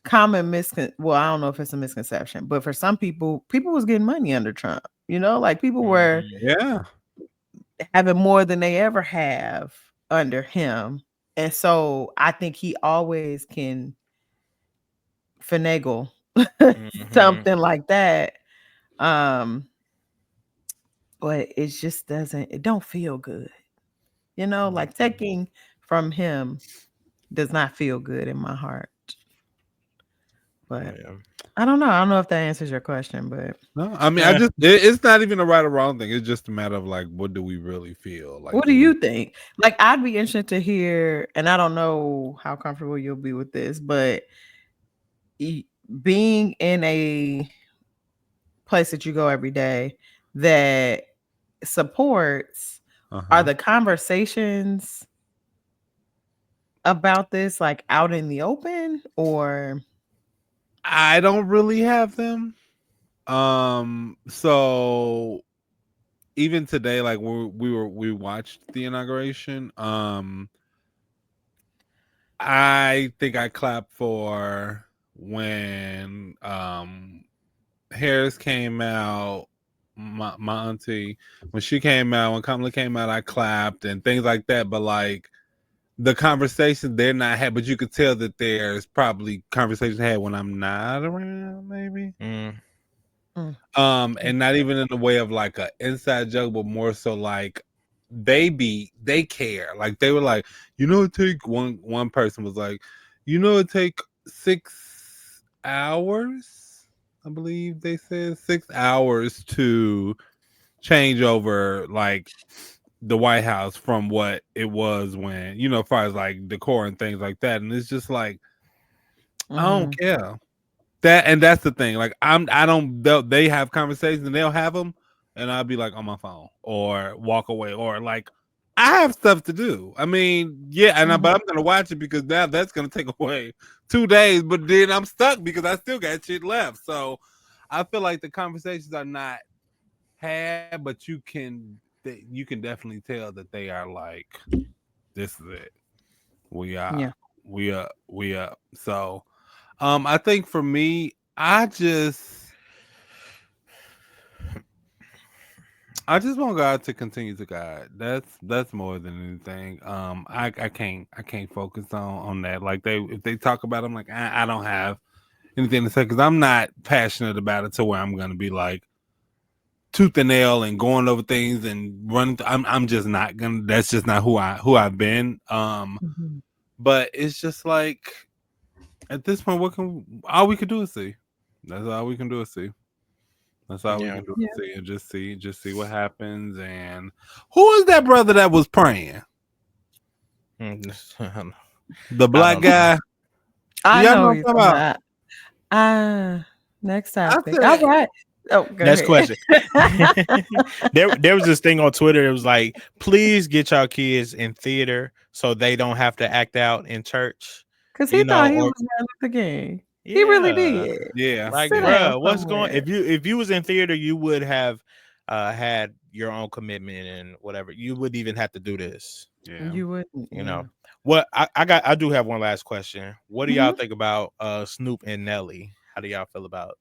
common well, I don't know if it's a misconception, but for some people, people was getting money under Trump. Like people were Mhm. Yeah. having more than they ever have under him. And so I think he always can finagle Mhm. something like that. Um, but it just it don't feel good. Like taking from him does not feel good in my heart. But Yeah. I don't know. I don't know if that answers your question, but No, I mean, Eh, it's not even a right or wrong thing. It's just a matter of like, what do we really feel? Like, what do do we? you think? Like, I'd be interested to hear, and I don't know how comfortable you'll be with this, but being in a place that you go every day that supports, Uh are huh. the conversations about this like out in the open or I don't really have them. So even today, like we watched the inauguration. I think I clapped for when Harris came out, my auntie, when she came out, when Kamala came out, I clapped and things like that. But like the conversation they're not had, but you could tell that there's probably conversations had when I'm not around, maybe. mm, Mm, And not even in the way of like a inside joke, but more so like they care. Like they were like, it take one person was like, it take 6 hours. I believe they said 6 hours to change over like the White House from what it was when, as far as like decor and things like that. And it's just like, I don't mhm, care. That's the thing. Like I don't. They have conversations and they'll have them, and I'll be like on my phone or walk away or like I have stuff to do. I mean, yeah, but mhm, I'm gonna watch it because now that's gonna take away 2 days. But then I'm stuck because I still got shit left. So I feel like the conversations are not had, but you can definitely tell that they are like, this is it. We are, yeah. we are. So I think for me, I just want God to continue to guide. That's more than anything. I can't focus on that. Like if they talk about it, I'm like I don't have anything to say because I'm not passionate about it to where I'm gonna be like tooth and nail and going over things and running. I'm just not gonna. That's just not who I've been. Mhm. But it's just like at this point, all we can do is see. That's all we can do is see. That's all we yeah. can do Yeah. is see and just see what happens. And who is that brother that was praying? Mm, The I black don't know. guy. Do I y'all know know what what you're I'm talking talking about? about. Next I topic. All said, right. Oh, go Next ahead. question. There was this thing on Twitter. It was like, please get y'all kids in theater so they don't have to act out in church. Because he thought he Or was Martin Luther King. He really Yeah. did. Yeah. Like, Sit Yeah. down bruh, what's going? somewhere. If you was in theater, you would have had your own commitment and whatever. You wouldn't even have to do this. Yeah. You wouldn't. You Yeah. know what? I do have one last question. What do y'all think about Snoop and Nelly? How do y'all feel about?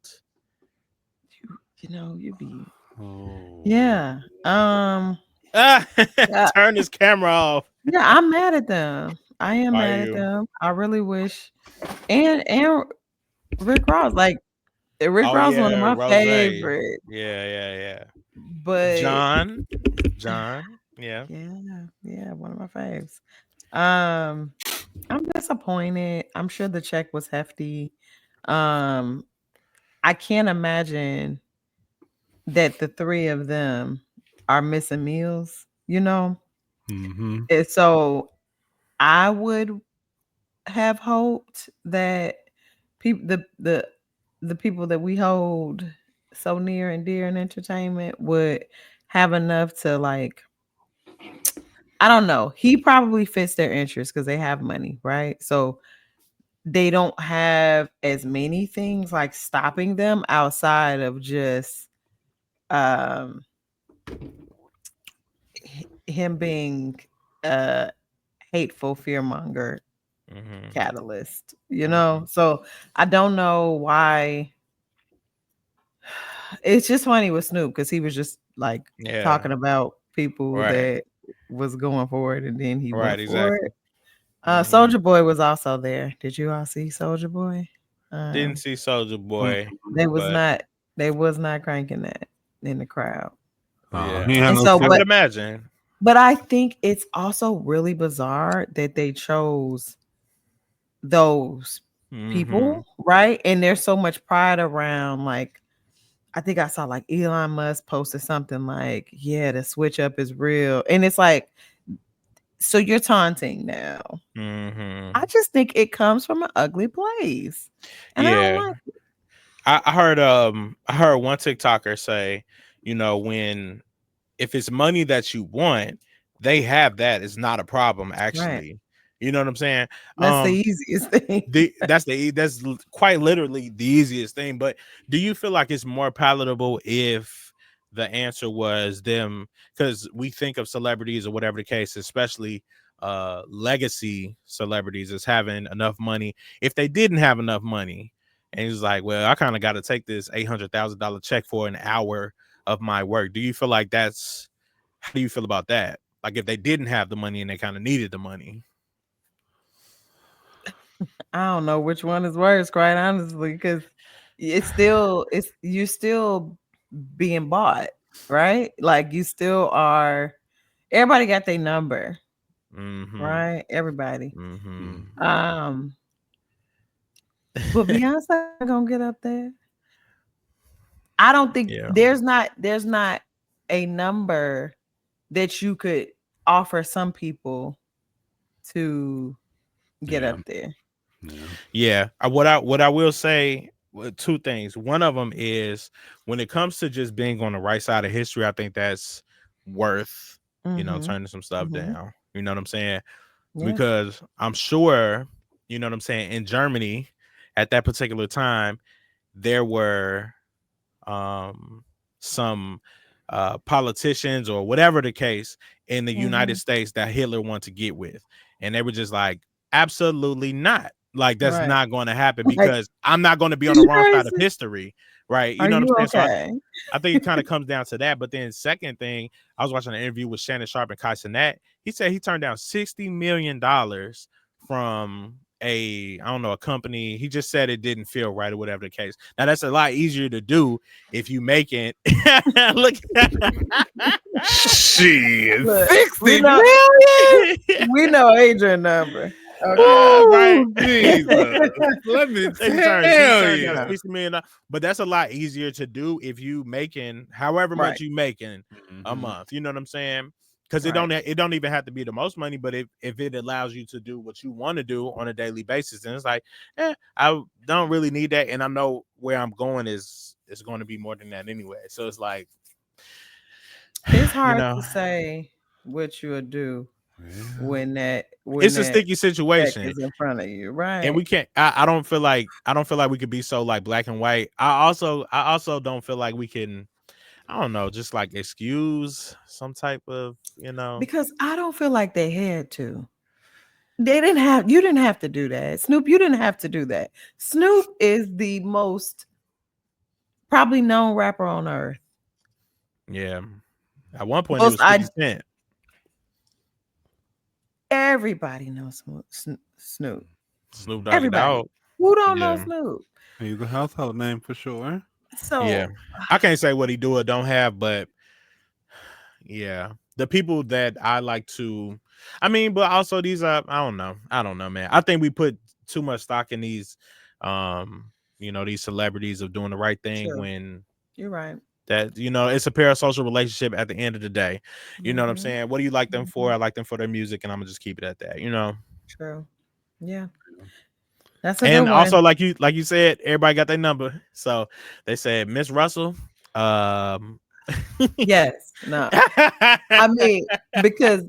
You be. Oh. Yeah. Ah, Yeah. turn this camera off. Yeah. I'm mad at them. I am Why mad at you? them. I really wish. And Rick Ross, like Rick Oh Ross, one of yeah, my Rose. favorites. Yeah. But John. Yeah. yeah, one of my faves. Um, I'm disappointed. I'm sure the check was hefty. Um, I can't imagine that the three of them are missing meals, Mm-hmm. And so I would have hoped that people the people that we hold so near and dear in entertainment would have enough to, like, I don't know. He probably fits their interest because they have money, right? So they don't have as many things like stopping them outside of just um him being a hateful fearmonger Mm-hmm. catalyst, Mm-hmm. So I don't know why. It's just funny with Snoop because he was just like Yeah. talking about people Right. that was going for it, and then he Right. went for Exactly. it. Mm-hmm. Soldier Boy was also there. Did you all see Soldier Boy? Didn't Um, see Soldier Boy, they was but not they was not cranking that in the crowd. He yeah, had And no so, I could ticket. imagine. but I think it's also really bizarre that they chose those Mm-hmm. people, right? And there's so much pride around, like, I think I saw like Elon Musk posted something like, yeah, the switch up is real. And it's like, so you're taunting now. I Mm-hmm. just think it comes from an ugly place. And I don't Yeah. like it. I heard one TikToker say, when if it's money that you want, they have that. It's not a problem, Right. actually. You know what I'm saying? That's the Um, easiest thing. that's quite literally the easiest thing. But do you feel like it's more palatable if the answer was them? Because we think of celebrities or whatever the case, especially legacy celebrities, as having enough money. If they didn't have enough money, and he's like, well, I kind of got to take this $800,000 check for an hour of my work. Do you feel like that's how do you feel about that? Like if they didn't have the money and they kind of needed the money. I don't know which one is worse, quite honestly, because it's you're still being bought, right? Like you still are. Everybody got their number, Mm-hmm. right? Everybody. Mm-hmm. Um, but Beyonce not gonna get up there. I don't think Yeah. there's not a number that you could offer some people to get Yeah. up there. Yeah. Yeah. What I will say, two things. One of them is when it comes to just being on the right side of history, I think that's worth, Mm-hmm. turning some stuff Mm-hmm. down. You know what I'm saying? Yeah. Because I'm sure, you know what I'm saying, in Germany at that particular time, there were um, some politicians or whatever the case in the United Mm-hmm. States that Hitler wanted to get with. And they were just like, absolutely not. Like, that's Right. not going to happen Like, because I'm not going to be on is the you wrong side of crazy? history. Right. You Are know what I'm you saying? So okay? I think it kind of comes down to that. But then, second thing, I was watching an interview with Shannon Sharp and Kai Cenat. He said he turned down $60 million from I don't know, a company. He just said it didn't feel right or whatever the case. Now that's a lot easier to do if you make it. Look, Shit, Look, 60 know million? we know Adrian number. Okay. right. Oh, Jesus. Let me He tell turned down you. $60 million, but that's a lot easier to do if you making however much Right. you making a Mhm. month. You know what I'm saying? Because Right. it don't even have to be the most money, but if it allows you to do what you want to do on a daily basis, then it's like, I don't really need that, and I know where I'm going is going to be more than that anyway. So it's like, It's you hard know, to say what you'll do Yeah. when It's a that sticky check situation. is in front of you, And we right? can't. I don't feel like we could be so like black and white. I also don't feel like we can. I don't know, just like excuse some type of Because I don't feel like they had to. You didn't have to do that. Snoop, you didn't have to do that. Snoop is the most probably known rapper on earth. Yeah. At one point, it Most was I 50 Cent. Everybody knows Snoop. Snoop Doggy Everybody. Dogg. Who don't know Yeah. Snoop? He's a household name for sure. Yeah. So I can't say what he do or don't have, but yeah, the people that I like to, I mean, but also these are, I don't know, man. I think we put too much stock in these, these celebrities of doing the right thing true. when You're right. it's a parasocial relationship at the end of the day. You know what I'm Hmm. saying? What do you like them for? Hmm. I like them for their music, and I'm gonna just keep it at that. True. Yeah. That's a good And one. also, like you said, everybody got their number. So they said, Miss Russell, um, Yes. No. I mean, because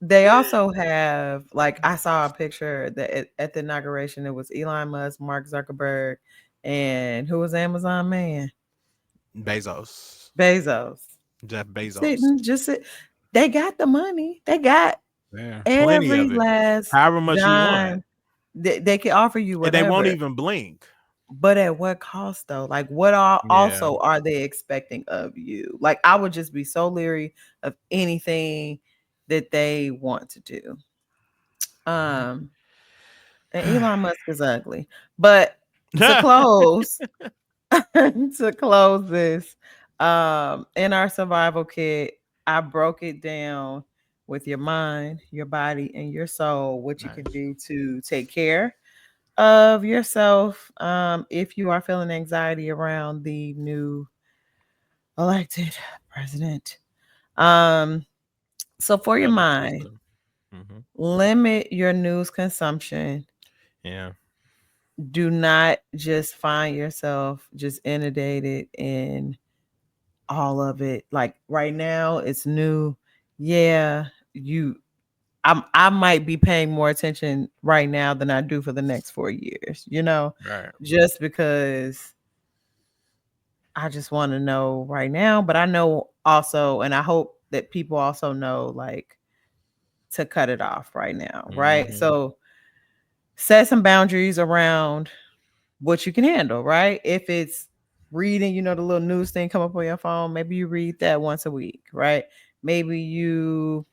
they also have, like, I saw a picture that at the inauguration, it was Elon Musk, Mark Zuckerberg, and who was Amazon man? Bezos, Bezos. Jeff Bezos. Sitting, just sit. They got the money. They got Yeah. Plenty every of it. last However much you want. dime. They can offer you And they won't whatever. even blink. But at what cost though? Like what Yeah. also are they expecting of you? Like I would just be so leery of anything that they want to do. Um and Elon Musk is ugly. But to close, to close this, in our survival kit, I broke it down with your mind, your body, and your soul, what you can Nice. do to take care of yourself if you are feeling anxiety around the new elected president. Um, so for your Brother, mind, sister. Hmm. limit your news consumption. Yeah. Do not just find yourself just inundated in all of it. Like right now, it's new. Yeah, I might be paying more attention right now than I do for the next 4 years, Right. just because I just want to know right now. But I know also, and I hope that people also know, like, to cut it off right now, right? Hmm. So set some boundaries around what you can handle, right? If it's reading, the little news thing come up on your phone, maybe you read that once a week, right? Maybe you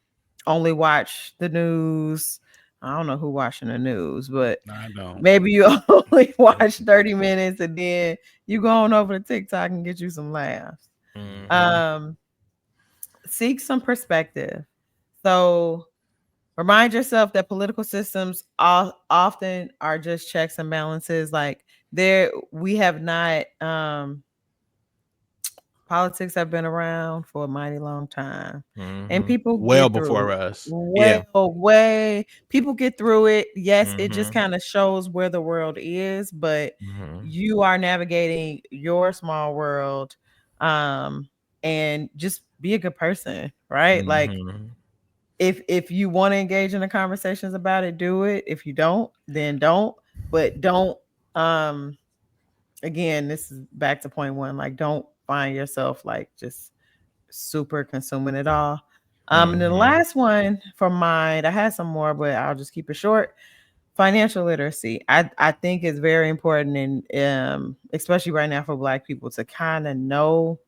only watch the news. I don't know who watching the news, but I don't. maybe you only watch 30 minutes and then you go on over to TikTok and get you some laughs. Hmm. Um, Seek some perspective. So remind yourself that political systems often are just checks and balances. Like we have not politics have been around for a mighty long time, and Hmm. people Well get through before it. us. Yeah. Way people get through it. Yes, it just Hmm. kind of shows where the world is, but Hmm. you are navigating your small world, um, and just be a good person, right? Like Hmm. if you want to engage in the conversations about it, do it. If you don't, then don't. But don't again, this is back to point one, like don't find yourself like just super consuming it all. And then the Hmm. last one for mine, I had some more, but I'll just keep it short. Financial literacy. I think is very important, and especially right now for Black people, to kind of know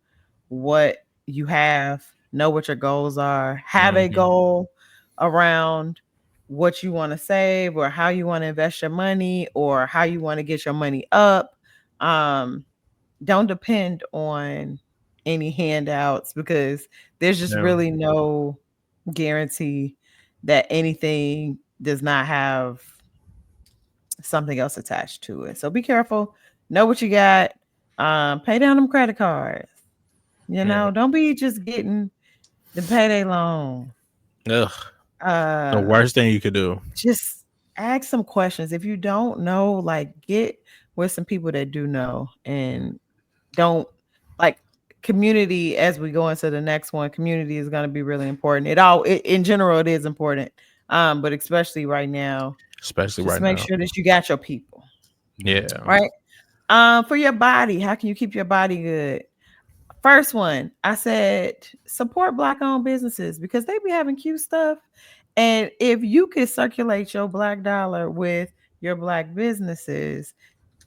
what you have, know what your goals are, have a Hmm. goal around what you want to save or how you want to invest your money or how you want to get your money up. Um, don't depend on any handouts because there's just Yeah. really no guarantee that anything does not have something else attached to it. So be careful. Know what you got. Pay down them credit cards. Yeah. Don't be just getting the payday loan. Ugh. The Uh, worst thing you could do. just ask some questions. If you don't know, like get with some people that do know and don't like community, as we go into the next one, community is going to be really important. In general, it is important. But especially right now, especially just right make now. sure that you got your people. Yeah. Right. For your body, how can you keep your body good? First one, I said support Black owned businesses because they be having cute stuff. And if you could circulate your Black dollar with your Black businesses,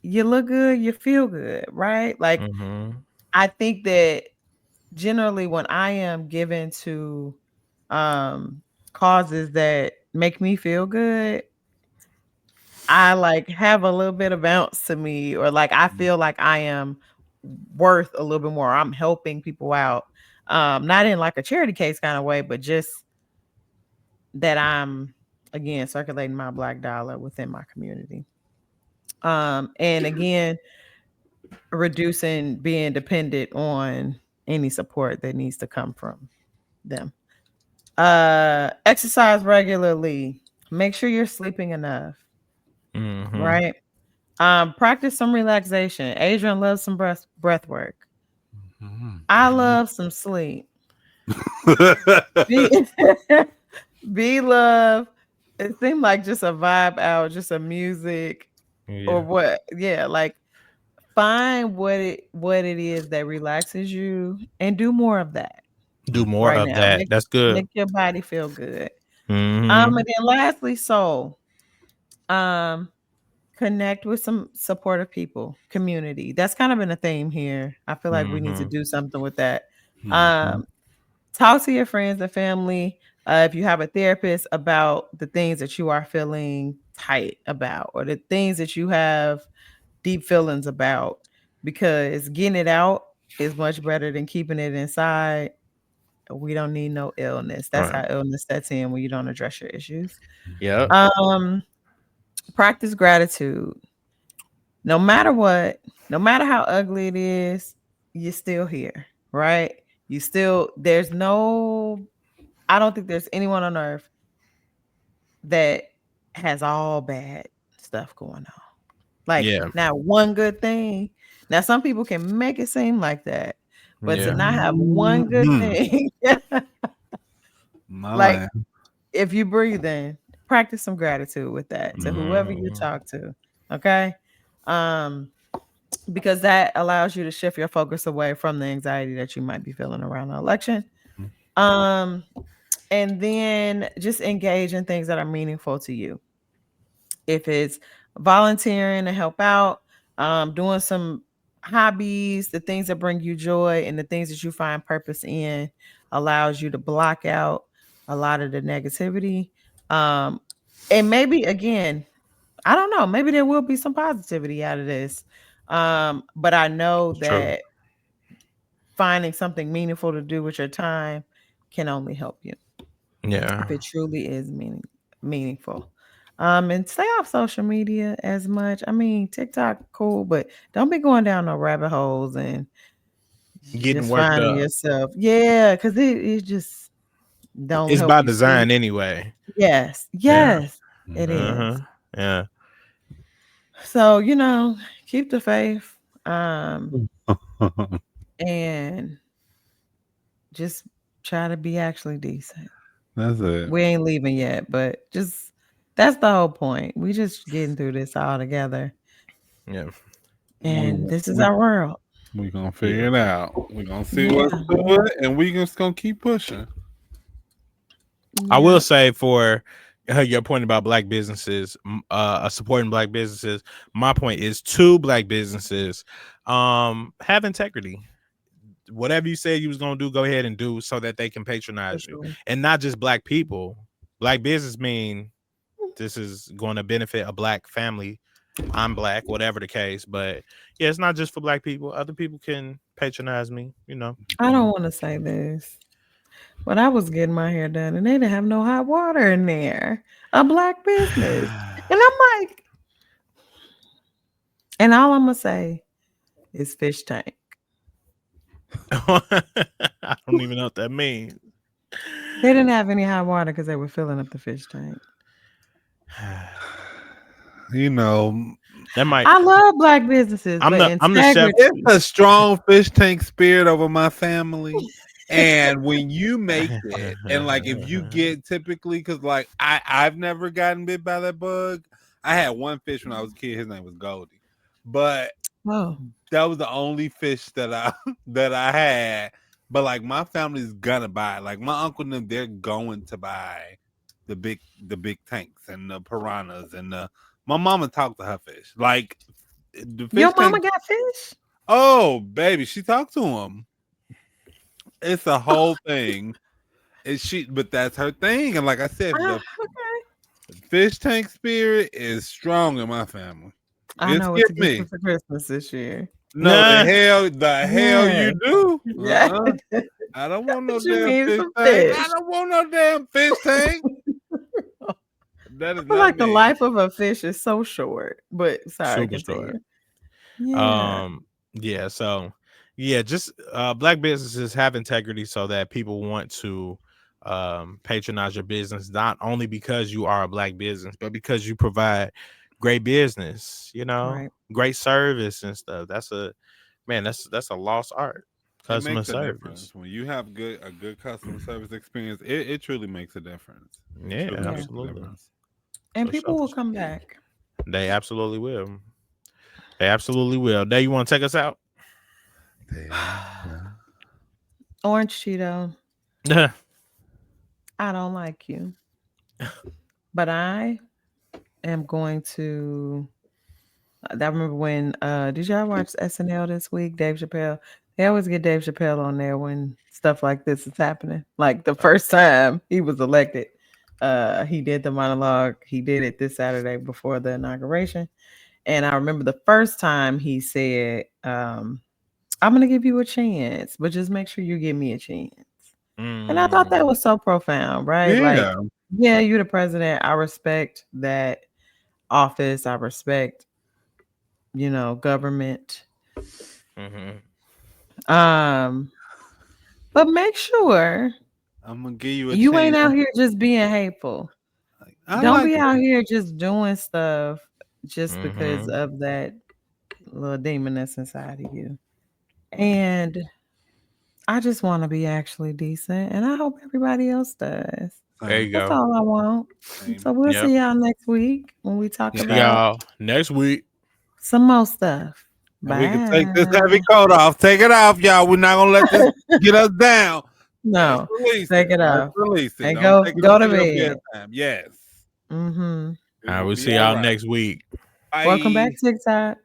you look good, you feel good, right? Like, I think that generally when I am given to causes that make me feel good, I like have a little bit of bounce to me, or like I feel like I am worth a little bit more. I'm helping people out. Not in like a charity case kind of way, but just that I'm again circulating my Black dollar within my community. And again, reducing being dependent on any support that needs to come from them. Exercise regularly. Make sure you're sleeping enough. Right. Practice some relaxation. Adrian loves some breath work. I love some sleep. Be, be love. It seemed like just a vibe out, just a music or what. Yeah, like find what it is that relaxes you and do more of that. Do more Right of now. that. That's good. Make your body feel good. And Mm-hmm. then lastly, soul. Um, Connect with some supportive people, community. That's kind of been a theme here. I feel like we need to do something with that. Um, Talk to your friends and family. If you have a therapist, about the things that you are feeling tight about, or the things that you have deep feelings about, because getting it out is much better than keeping it inside. We don't need no illness. That's Right. how illness sets in when you don't address your issues. Yep. Practice gratitude. No matter what, no matter how ugly it is, you're still here, right? You still, there's no, I don't think there's anyone on earth that has all bad stuff going on. Like, Yeah. not one good thing. Now, some people can make it seem like that, but to Yeah. not have one good thing, My like life. if you breathe in, practice some gratitude with that to whoever you talk to. Okay. Um, because that allows you to shift your focus away from the anxiety that you might be feeling around the election. Um, and then just engage in things that are meaningful to you. If it's volunteering to help out, doing some hobbies, the things that bring you joy and the things that you find purpose in, allows you to block out a lot of the negativity. Um, and maybe again, I don't know, maybe there will be some positivity out of this. But I know True. that finding something meaningful to do with your time can only help you Yeah. if it truly is meaningful. And stay off social media as much. I mean, TikTok cool, but don't be going down no rabbit holes and Getting just worked finding up. yourself. Yeah, because it just don't It's help by you sleep. design anyway. Yes, Yeah. yes, it Uh-huh. is. Yeah. So, keep the faith. And just try to be actually decent. That's it. We ain't leaving yet, but just that's the whole point. We just getting through this all together. Yeah. We And this is we our world. we gonna Yeah. figure it out. We gonna see Yeah. what's good, and we just gonna keep pushing. I will Yeah. say for your point about black businesses, supporting black businesses, my point is to black businesses, have integrity. Whatever you said you was gonna do, go ahead and do so that they can For patronize you, sure. and not just black people. Black business mean this is going to benefit a black family. I'm black, whatever the case, but yeah, it's not just for black people. Other people can patronize me, you know. I don't want to say this, but I was getting my hair done and they didn't have no hot water in there. A black business. And I'm like, and all I'm gonna say is fish tank. I don't even know what that means. They didn't have any hot water because they were filling up the fish tank. You know, That might. I love black businesses, but I'm the chef. integrity. It's a strong fish tank spirit over my family. And when you make it, and like if you get typically, because like I've never gotten bit by that bug. I had one fish when I was a kid. His name was Goldie, but Oh, that was the only fish that I that I had. But like my family's gonna buy it. Like my uncle and them, they're going to buy the big tanks and the piranhas and the. My mama talked to her fish. Like the fish your mama tank. got fish? Oh baby, she talked to him. It's a whole thing. But that's her thing. And like I said, the Okay. fish tank spirit is strong in my family. I It's know what get to get me. you for Christmas this year. No, Nah. the hell you do. Yeah. I don't want no What you damn mean, fish some tank. fish? I don't want no damn fish tank. That I is feel not like me. the life of a fish is so short. But sorry, Super continue. short. Yeah. Yeah. So, yeah, just black businesses have integrity so that people want to patronize your business, not only because you are a black business, but because you provide great business, Right. great service and stuff. That's a lost art. It Customer makes a service. difference when you have a good customer service experience. It truly makes a difference. It Yeah, truly makes a absolutely. difference. And For people sure. will come back. They absolutely will. They absolutely will. Dave, you want to take us out? Orange Cheeto, I don't like you. But I am going to. I remember when did y'all watch SNL this week? Dave Chappelle. They always get Dave Chappelle on there when stuff like this is happening. Like the first time he was elected, he did the monologue. He did it this Saturday before the inauguration. And I remember the first time he said, I'm gonna give you a chance, but just make sure you give me a chance. And I thought that was so profound, right? Yeah. Like, yeah, you're the president. I respect that office. I respect, government. But make sure I'm gonna give you a you chance. ain't out here just being hateful. Don't be out here just doing stuff just because of that little demon that's inside of you. And I just want to be actually decent, and I hope everybody else does. There you That's go. all I want. So we'll see y'all next week when we talk See about y'all next week. some more stuff. And we can take this heavy coat off. Take it off, y'all. We're not gonna let this get us down. No, Release take it Let's off. Release it. And Don't take it go to until your bed. bedtime. Yes. Mm-hmm. All right, we'll see y'all next week. Bye. Welcome back, TikTok.